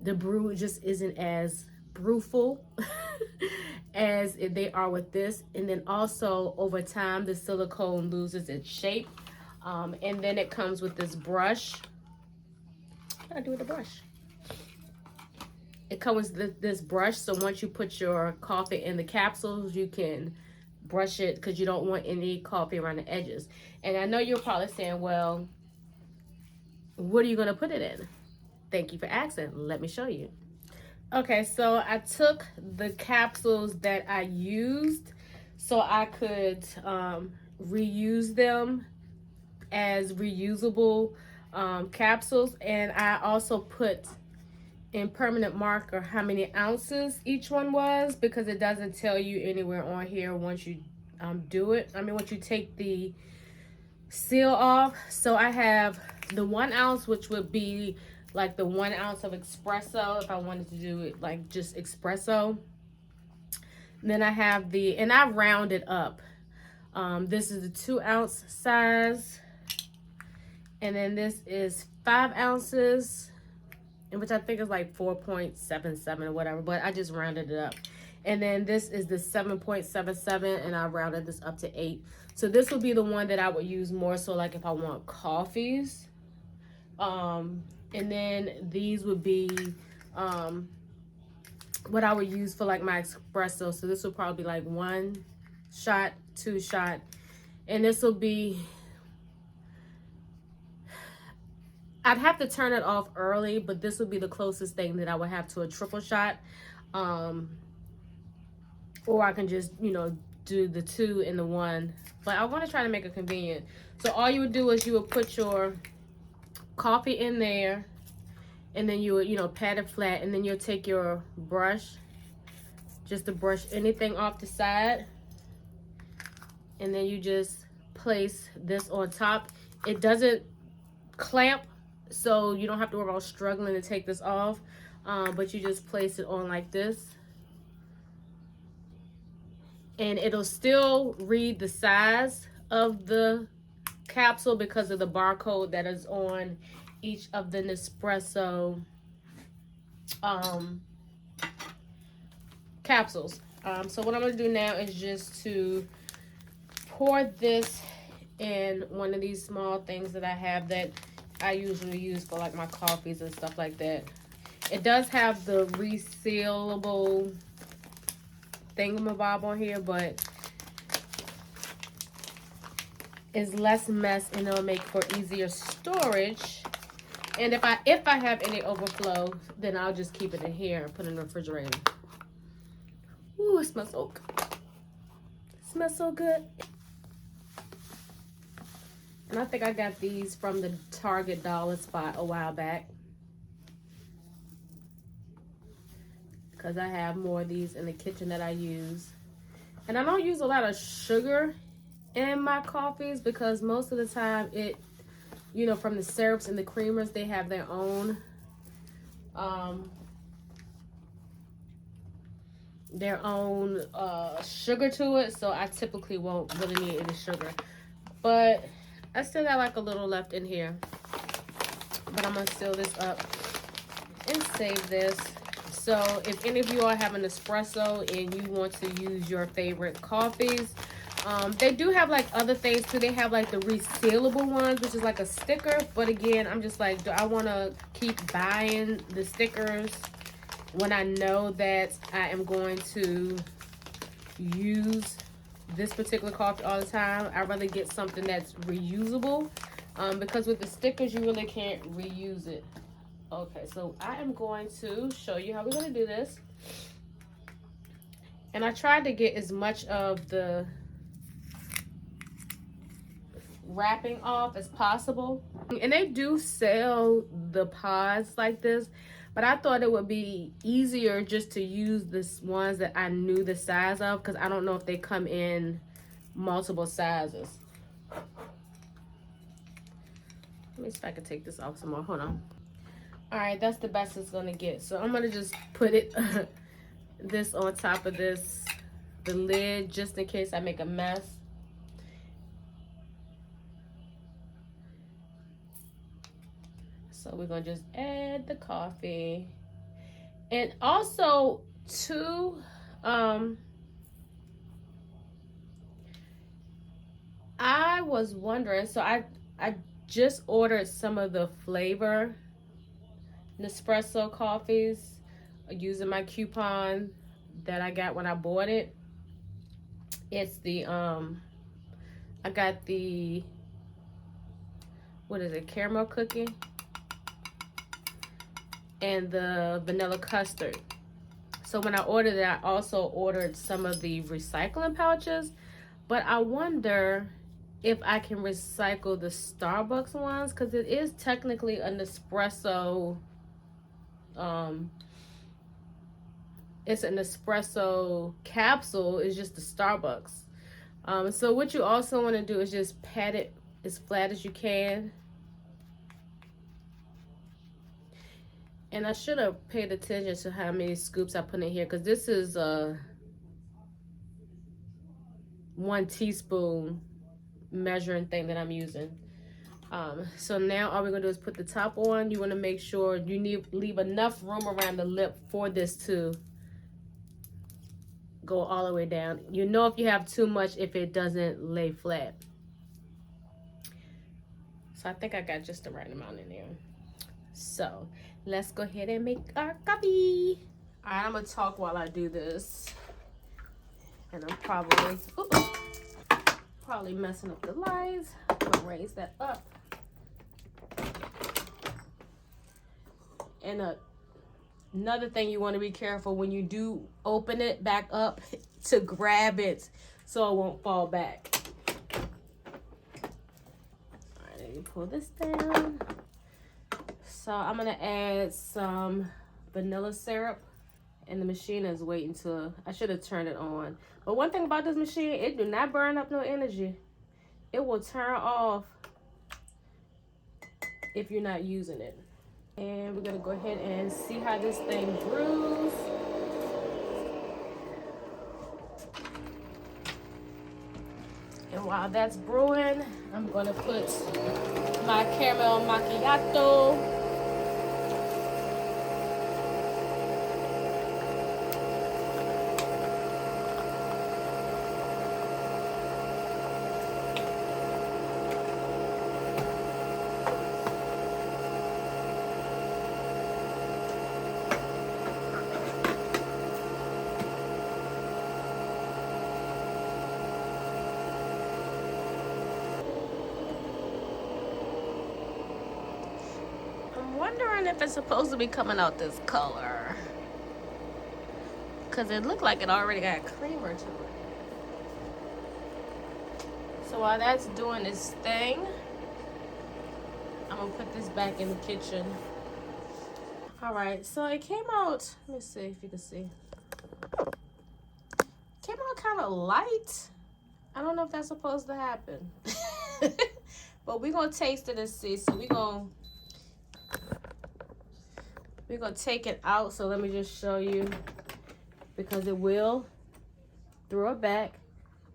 S1: the brew just isn't as brewful as they are with this. And then also over time the silicone loses its shape, and then it comes with this brush. What do I do with the brush? It comes with this brush, so once you put your coffee in the capsules, you can brush it because you don't want any coffee around the edges. And I know you're probably saying, well, what are you going to put it in? Thank you for asking. Let me show you. Okay, so I took the capsules that I used so I could reuse them as reusable capsules. And I also put in permanent marker how many ounces each one was, because it doesn't tell you anywhere on here once you do it. I mean, once you take the seal off. So I have the 1 ounce, which would be like the 1 ounce of espresso if I wanted to do it like just espresso. And then I have the, and I rounded up. This is the 2 ounce size. And then this is 5 ounces, which I think is like 4.77 or whatever, but I just rounded it up. And then this is the 7.77, and I rounded this up to 8. So this would be the one that I would use more so like if I want coffees. And then these would be what I would use for like my espresso. So this would probably be like 1 shot, 2 shot. And this will be, I'd have to turn it off early, but this would be the closest thing that I would have to a triple shot. Or I can just, you know, do the 2 in the 1. But I want to try to make it convenient. So all you would do is you would put your coffee in there, and then you would, you know, pat it flat, and then you'll take your brush just to brush anything off the side, and then you just place this on top. It doesn't clamp, so you don't have to worry about struggling to take this off, but you just place it on like this, and it'll still read the size of the capsule because of the barcode that is on each of the Nespresso capsules. So what I'm gonna do now is just to pour this in one of these small things that I have that I usually use for like my coffees and stuff like that. It does have the resealable thingamabob on here, but it's less mess and it'll make for easier storage. And if I have any overflow, then I'll just keep it in here and put it in the refrigerator. Ooh, it smells so good. It smells so good. And I think I got these from the Target dollar spot a while back, because I have more of these in the kitchen that I use. And I don't use a lot of sugar in my coffees because most of the time it, you know, from the syrups and the creamers, they have their own sugar to it, so I typically won't really need any sugar. But I still got like a little left in here, but I'm gonna seal this up and save this. So if any of you are having espresso and you want to use your favorite coffees, they do have like other things too. They have like the resealable ones, which is like a sticker. But again, I'm just like, do I want to keep buying the stickers when I know that I am going to use this particular coffee all the time? I'd rather get something that's reusable, because with the stickers, you really can't reuse it. Okay, so I am going to show you how we're going to do this. And I tried to get as much of the wrapping off as possible. And they do sell the pods like this, but I thought it would be easier just to use the ones that I knew the size of, because I don't know if they come in multiple sizes. Let me see if I can take this off some more. Hold on. All right, that's the best it's gonna get. So I'm gonna just put it this on top of this, the lid, just in case I make a mess. So we're gonna just add the coffee. And also too, I was wondering, so I just ordered some of the flavor Nespresso coffees using my coupon that I got when I bought it. It's the I got the, what is it, caramel cookie and the vanilla custard. So when I ordered it, I also ordered some of the recycling pouches, but I wonder if I can recycle the Starbucks ones, because it is technically a Nespresso. It's an espresso capsule. It's just the Starbucks. So what you also want to do is just pat it as flat as you can. And I should have paid attention to how many scoops I put in here, because this is 1 teaspoon measuring thing that I'm using. So now all we're gonna do is put the top on. You want to make sure you leave enough room around the lip for this to go all the way down. You know if you have too much if it doesn't lay flat. So I think I got just the right amount in there. So let's go ahead and make our coffee. All right, I'm gonna talk while I do this, and I'm probably messing up the lights. I'm gonna raise that up. And Another thing you want to be careful when you do open it back up to grab it so it won't fall back. All right, let me pull this down. So I'm gonna add some vanilla syrup, and the machine is waiting to, I should have turned it on. But one thing about this machine, it do not burn up no energy. It will turn off if you're not using it. And we're gonna go ahead and see how this thing brews. And while that's brewing, I'm gonna put my caramel macchiato. I'm wondering if it's supposed to be coming out this color, because it looked like it already got creamer to it. So while that's doing its thing, I'm gonna put this back in the kitchen. All right, so it came out, let me see if you can see. Came out kind of light. I don't know if that's supposed to happen. But we're gonna taste it and see. So we're gonna take it out. So let me just show you, because it will throw it back.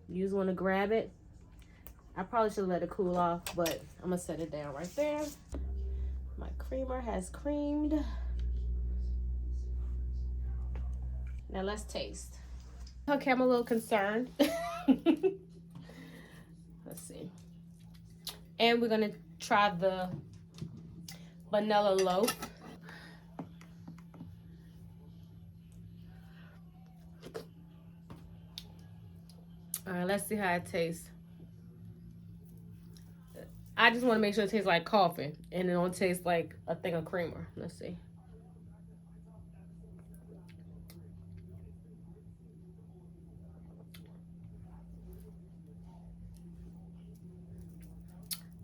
S1: You just want to grab it. I probably should let it cool off, but I'm gonna set it down right there. My creamer has creamed. Now let's taste. Okay, I'm a little concerned. Let's see. And we're gonna try the vanilla loaf. All right, let's see how it tastes. I just want to make sure it tastes like coffee and it don't taste like a thing of creamer. Let's see.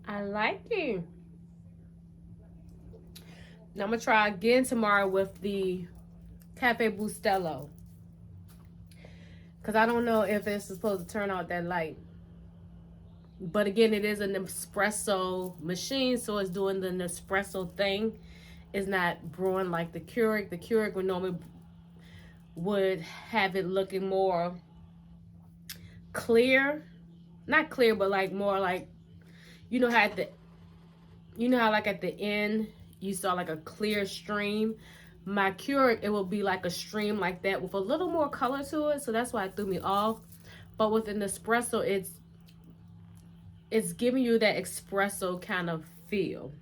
S1: I like it. Now I'm gonna try again tomorrow with the Cafe Bustelo, because I don't know if it's supposed to turn out that light. But again, it is an espresso machine, so it's doing the Nespresso thing. It's not brewing like the Keurig. The Keurig would normally have it looking more clear. Not clear, but like more like, you know how like at the end you saw like a clear stream. My Keurig, it will be like a stream like that with a little more color to it, so that's why it threw me off. But with an espresso, it's giving you that espresso kind of feel,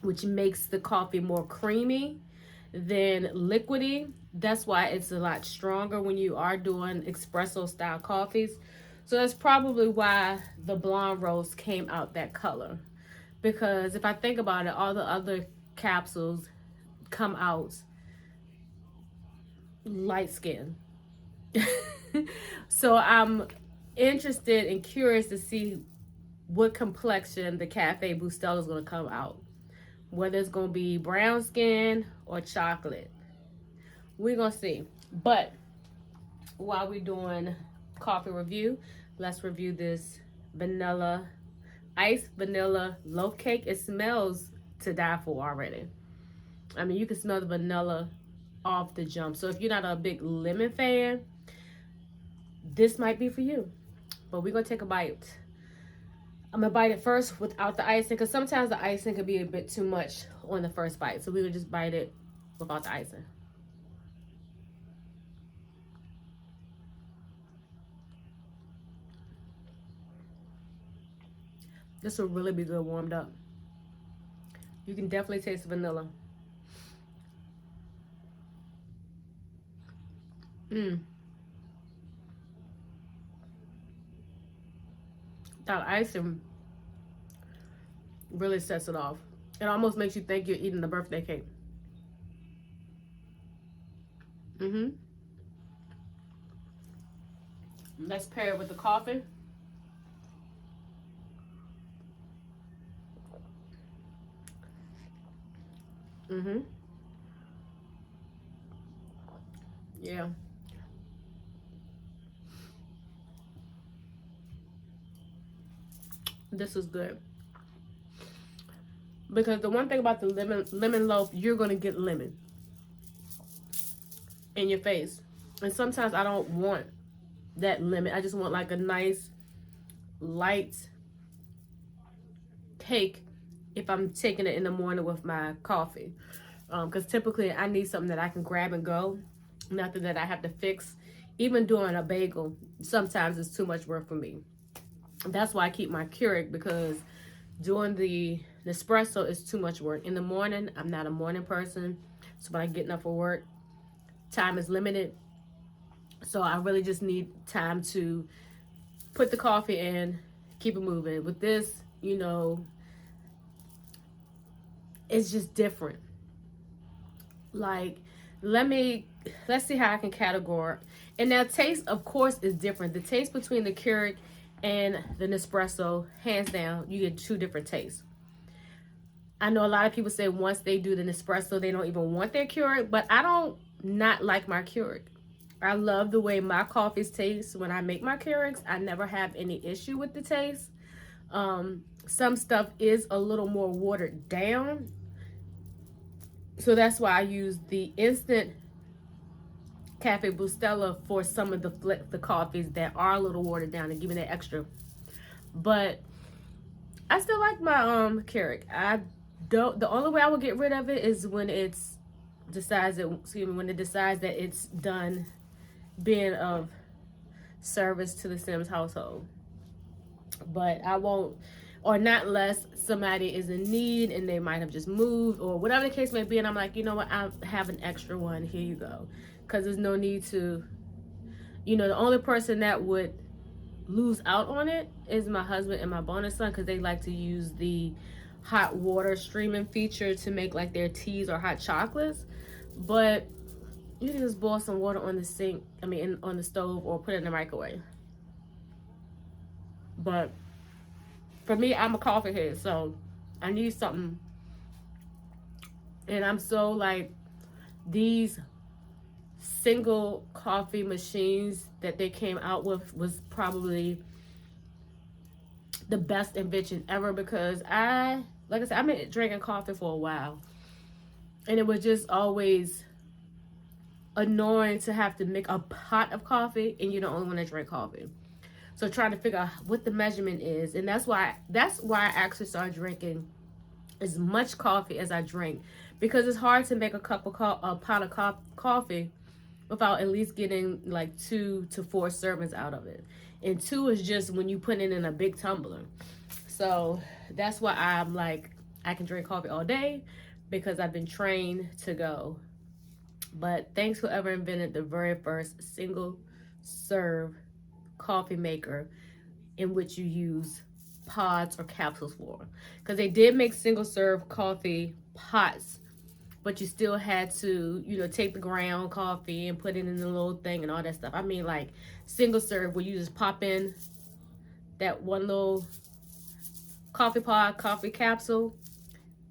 S1: which makes the coffee more creamy than liquidy. That's why it's a lot stronger when you are doing espresso style coffees. So that's probably why the blonde roast came out that color. Because if I think about it, all the other capsules come out light skin. So I'm interested and curious to see what complexion the Cafe Bustelo is going to come out. Whether it's going to be brown skin or chocolate. We're going to see. But while we're doing coffee review, let's review this iced vanilla loaf cake. It smells to die for already. I mean, you can smell the vanilla off the jump. So if you're not a big lemon fan, this might be for you. But we're going to take a bite. I'm going to bite it first without the icing, because sometimes the icing can be a bit too much on the first bite. So we would just bite it without the icing. This will really be good warmed up. You can definitely taste the vanilla. That icing really sets it off. It almost makes you think you're eating a birthday cake. Let's pair it with the coffee. Yeah. This is good. Because the one thing about the lemon loaf, you're going to get lemon in your face. And sometimes I don't want that lemon. I just want like a nice, light take if I'm taking it in the morning with my coffee. Because typically I need something that I can grab and go. Nothing that I have to fix. Even doing a bagel, sometimes it's too much work for me. That's why I keep my Keurig, because doing the espresso is too much work. In the morning, I'm not a morning person. So when I get up for work, time is limited. So I really just need time to put the coffee in, keep it moving. With this, you know, it's just different. Like, let's see how I can categorize. And now taste, of course, is different. The taste between the Keurig and the Nespresso, hands down, you get two different tastes. I know a lot of people say once they do the Nespresso, they don't even want their Keurig, but I don't not like my Keurig. I love the way my coffees taste when I make my Keurigs. I never have any issue with the taste. Some stuff is a little more watered down. So that's why I use the instant Cafe Bustelo for some of the coffees that are a little watered down and give me that extra. But I still like my Keurig. The only way I will get rid of it is when it decides that it's done being of service to the Sims household. But I won't, or not unless somebody is in need and they might have just moved or whatever the case may be, and I'm like, you know what, I have an extra one, here you go. Because there's no need to, you know, the only person that would lose out on it is my husband and my bonus son, because they like to use the hot water streaming feature to make like their teas or hot chocolates. But you can just boil some water on the sink, on the stove, or put it in the microwave. But for me, I'm a coffee head, so I need something. And I'm so like, these single coffee machines that they came out with was probably the best invention ever, because like I said, I've been drinking coffee for a while, and it was just always annoying to have to make a pot of coffee and you're the only one that drink coffee. So trying to figure out what the measurement is, and that's why I actually started drinking as much coffee as I drink, because it's hard to make a pot of coffee without at least getting like 2 to 4 servings out of it. And 2 is just when you put it in a big tumbler. So that's why I'm like, I can drink coffee all day, because I've been trained to go. But thanks whoever invented the very first single serve coffee maker in which you use pods or capsules for. Because they did make single serve coffee pots, but you still had to, you know, take the ground coffee and put it in the little thing and all that stuff. I mean, like single serve where you just pop in that one little coffee pod, coffee capsule,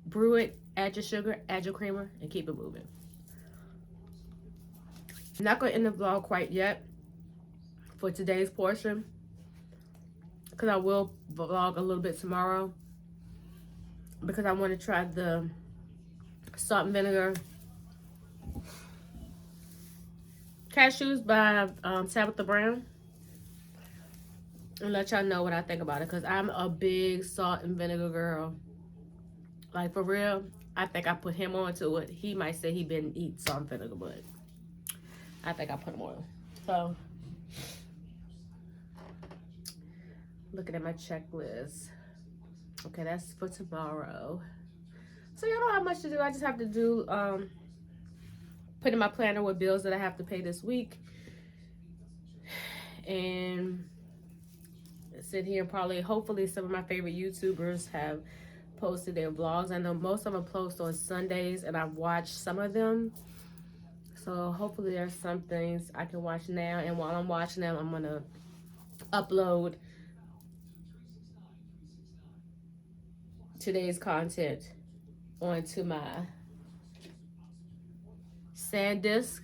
S1: brew it, add your sugar, add your creamer, and keep it moving. I'm not going to end the vlog quite yet for today's portion, because I will vlog a little bit tomorrow, because I want to try the salt and vinegar cashews by Tabitha Brown, and let y'all know what I think about it, because I'm a big salt and vinegar girl. Like, for real, I think I put him onto it. He might say he didn't eat salt and vinegar, but I think I put him on. So, looking at my checklist. Okay, that's for tomorrow. So y'all don't have much to do. I just have to do, put in my planner what bills that I have to pay this week. And sit here and probably, hopefully some of my favorite YouTubers have posted their vlogs. I know most of them post on Sundays, and I've watched some of them. So hopefully there's some things I can watch now, and while I'm watching them, I'm gonna upload today's content onto my SanDisk.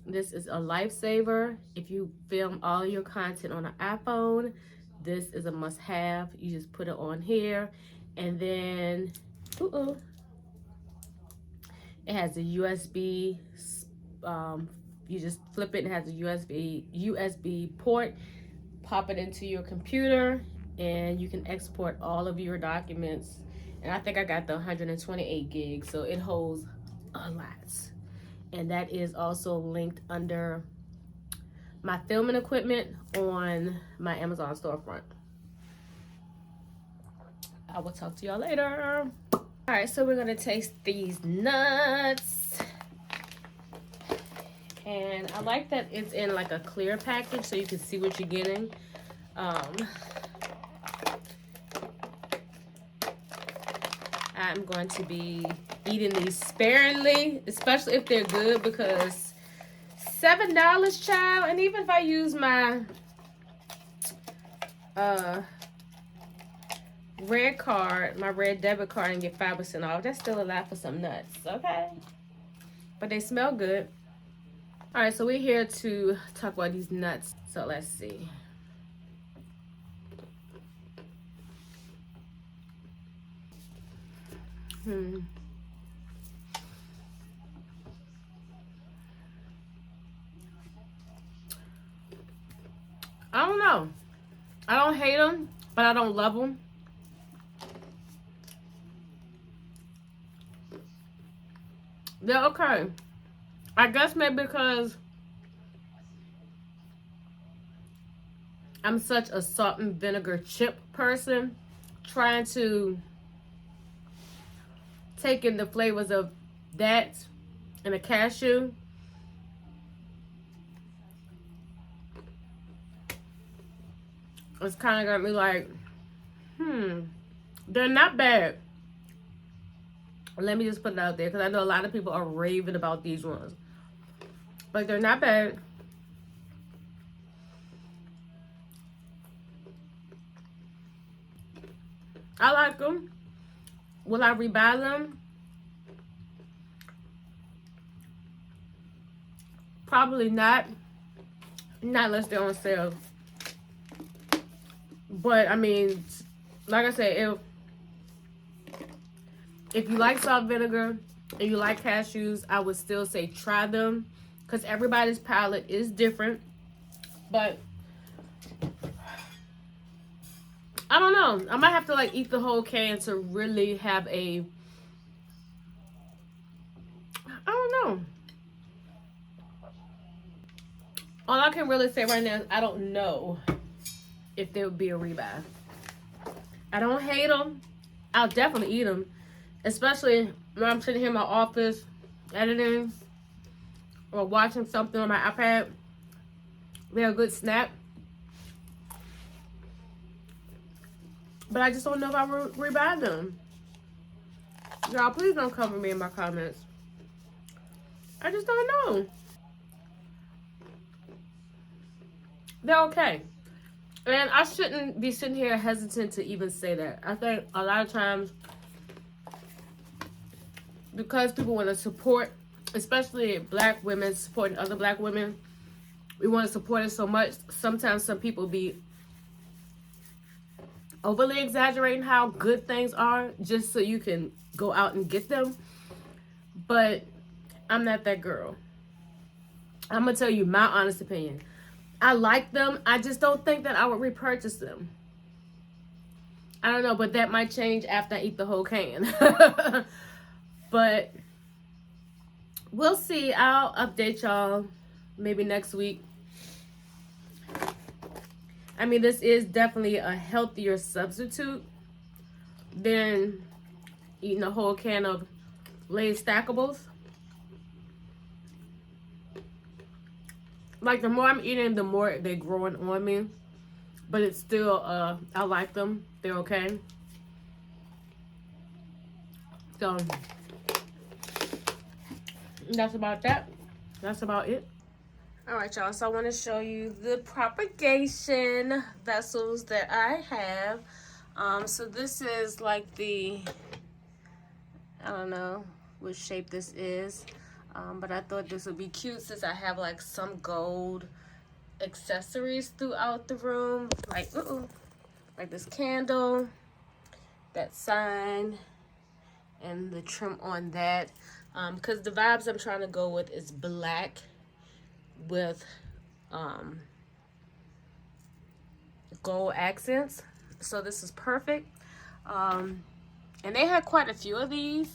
S1: This is a lifesaver. If you film all your content on an iPhone, this is a must-have. You just put it on here, and then it has a USB. You just flip it and it has a USB port. Pop it into your computer, and you can export all of your documents. And I think I got the 128 gigs, so it holds a lot. And that is also linked under my filming equipment on my Amazon storefront. I will talk to y'all later. All right, so we're gonna taste these nuts. And I like that it's in like a clear package so you can see what you're getting. I'm going to be eating these sparingly, especially if they're good, because $7, child. And even if I use my red card, my red debit card, and get 5% off, that's still a lot for some nuts, okay? But they smell good. All right, so we're here to talk about these nuts. So let's see. I don't know. I don't hate them, but I don't love them. They're okay. I guess maybe because I'm such a salt and vinegar chip person, trying to take in the flavors of that and a cashew. It's kind of got me like, they're not bad. Let me just put it out there, because I know a lot of people are raving about these ones. But they're not bad. I like them. Will I rebuy them? Probably not. Not unless they're on sale. But I mean, like I said, if you like salt vinegar and you like cashews, I would still say try them, because everybody's palate is different. But I don't know. I might have to like eat the whole can to really have a, I don't know. All I can really say right now is I don't know if there would be a rebuy. I don't hate them. I'll definitely eat them, especially when I'm sitting here in my office editing or watching something on my iPad. They're a good snack. But I just don't know if I will rebuy them. Y'all, please don't cover me in my comments. I just don't know. They're okay. And I shouldn't be sitting here hesitant to even say that. I think a lot of times, because people want to support, especially black women supporting other black women, we want to support it so much. Sometimes some people be overly exaggerating how good things are just so you can go out and get them. But I'm not that girl. I'm going to tell you my honest opinion. I like them. I just don't think that I would repurchase them. I don't know, but that might change after I eat the whole can. But we'll see. I'll update y'all maybe next week. I mean, this is definitely a healthier substitute than eating a whole can of Lay's Stackables. Like, the more I'm eating, the more they're growing on me. But it's still, I like them. They're okay. So, that's about that. That's about it. All right, y'all. So I want to show you the propagation vessels that I have. So this is like the, I don't know what shape this is, but I thought this would be cute since I have like some gold accessories throughout the room, like like this candle, that sign, and the trim on that. Because the vibes I'm trying to go with is black with gold accents. So this is perfect. And they had quite a few of these,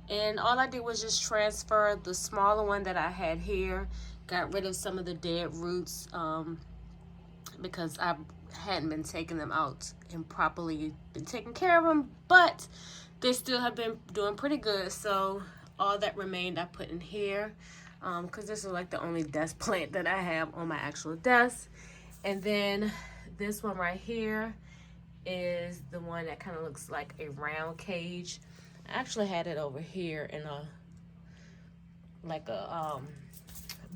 S1: and all I did was just transfer the smaller one that I had here, got rid of some of the dead roots, because I hadn't been taking them out and properly been taking care of them, but they still have been doing pretty good. So all that remained I put in here, because this is like the only desk plant that I have on my actual desk. And then this one right here is the one that kind of looks like a round cage. I actually had it over here in a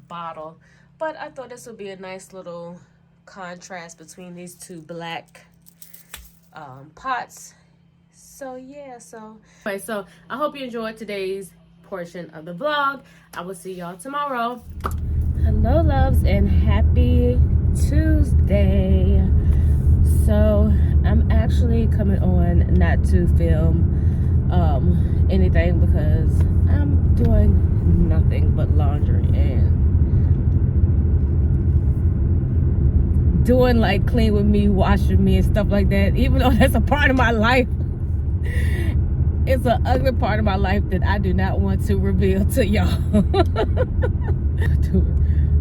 S1: bottle, but I thought this would be a nice little contrast between these two black pots. So yeah, so I hope you enjoyed today's portion of the vlog. I will see y'all tomorrow. Hello loves, and happy Tuesday. So I'm actually coming on not to film anything because I'm doing nothing but laundry and doing like clean with me, washing me and stuff like that. Even though that's a part of my life, it's an ugly part of my life that I do not want to reveal to y'all.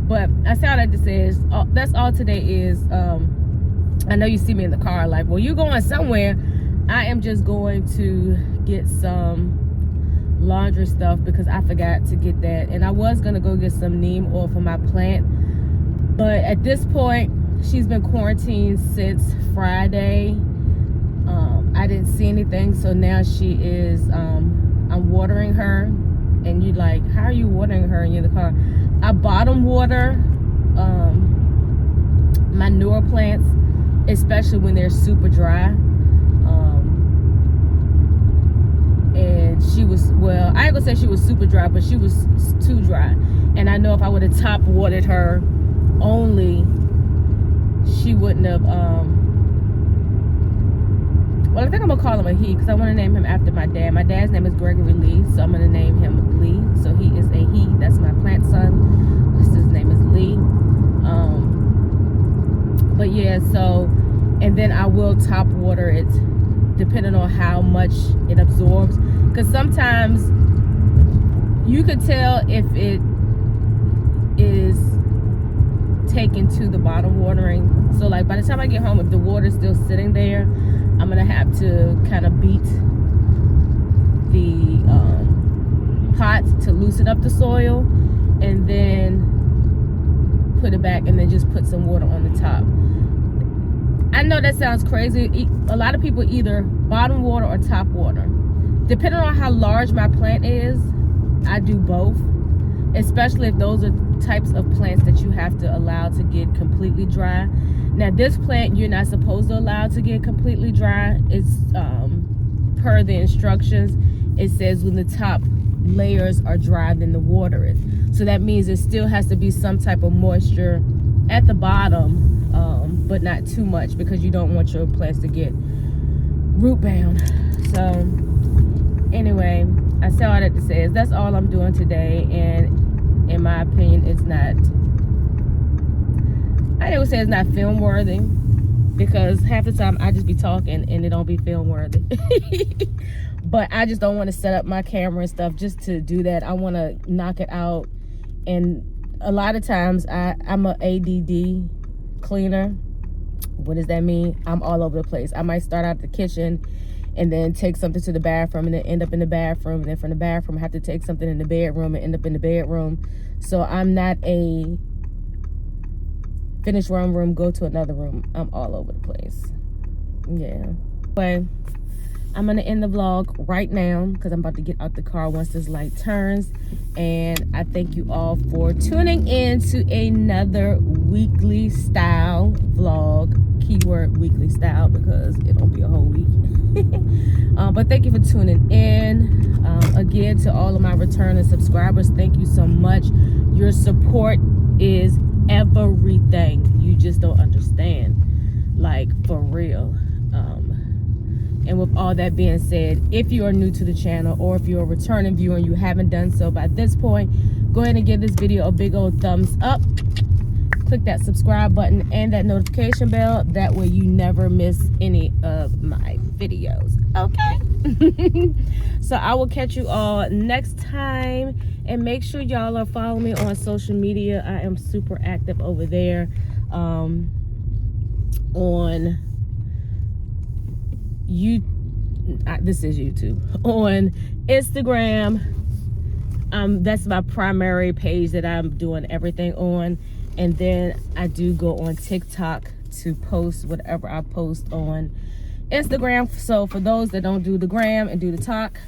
S1: But I saw that it says that's all today is. I know you see me in the car like, well, you going somewhere. I am just going to get some laundry stuff because I forgot to get that, and I was gonna go get some neem oil for my plant, but at this point she's been quarantined since Friday. I didn't see anything, so now she is I'm watering her. And you like, how are you watering her and you're in the car? I bottom water my newer plants, especially when they're super dry. And she was, well, I ain't gonna say she was super dry, but she was too dry. And I know if I would have top watered her only, she wouldn't have, well, I think I'm gonna call him a he because I want to name him after my dad. My dad's name is Gregory Lee, so I'm gonna name him Lee. So he is a he. That's my plant son. His name is Lee. But yeah, so, and then I will top water it depending on how much it absorbs, because sometimes you could tell if it is taken to the bottom watering. So like by the time I get home, if the water's still sitting there, I'm gonna have to kind of beat the pot to loosen up the soil, and then put it back, and then just put some water on the top. I know that sounds crazy. A lot of people either bottom water or top water. Depending on how large my plant is, I do both, especially if those are types of plants that you have to allow to get completely dry. Now this plant you're not supposed to allow to get completely dry. It's per the instructions, it says when the top layers are dry, then the water is. So that means it still has to be some type of moisture at the bottom, but not too much, because you don't want your plants to get root bound. So anyway, I saw that it says that's all I'm doing today, and in my opinion, it's not, I would say it's not film worthy, because half the time I just be talking and it don't be film worthy. But I just don't want to set up my camera and stuff just to do that. I want to knock it out. And a lot of times I'm a ADD cleaner. What does that mean? I'm all over the place. I might start out the kitchen and then take something to the bathroom and then end up in the bathroom, and then from the bathroom I have to take something in the bedroom and end up in the bedroom. So I'm not a finish one room, go to another room. I'm all over the place. Yeah. But I'm gonna end the vlog right now because I'm about to get out the car once this light turns. And I thank you all for tuning in to another weekly style vlog. Keyword weekly style because it won't be a whole week. But thank you for tuning in. Again, to all of my returning subscribers, thank you so much. Your support is everything. You just don't understand, like, for real. And with all that being said, if you are new to the channel or if you're a returning viewer and you haven't done so by this point, go ahead and give this video a big old thumbs up. Click that subscribe button and that notification bell. That way you never miss any of my videos. Okay? So I will catch you all next time. And make sure y'all are following me on social media. I am super active over there. On this is YouTube. On Instagram, that's my primary page that I'm doing everything on. And then I do go on TikTok to post whatever I post on Instagram. So for those that don't do the gram and do the talk,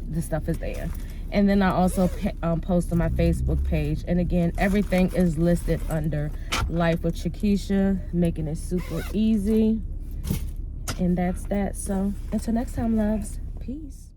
S1: the stuff is there. And then I also post on my Facebook page. And again, everything is listed under Life with Shakisha, making it super easy. And that's that. So until next time, loves. Peace.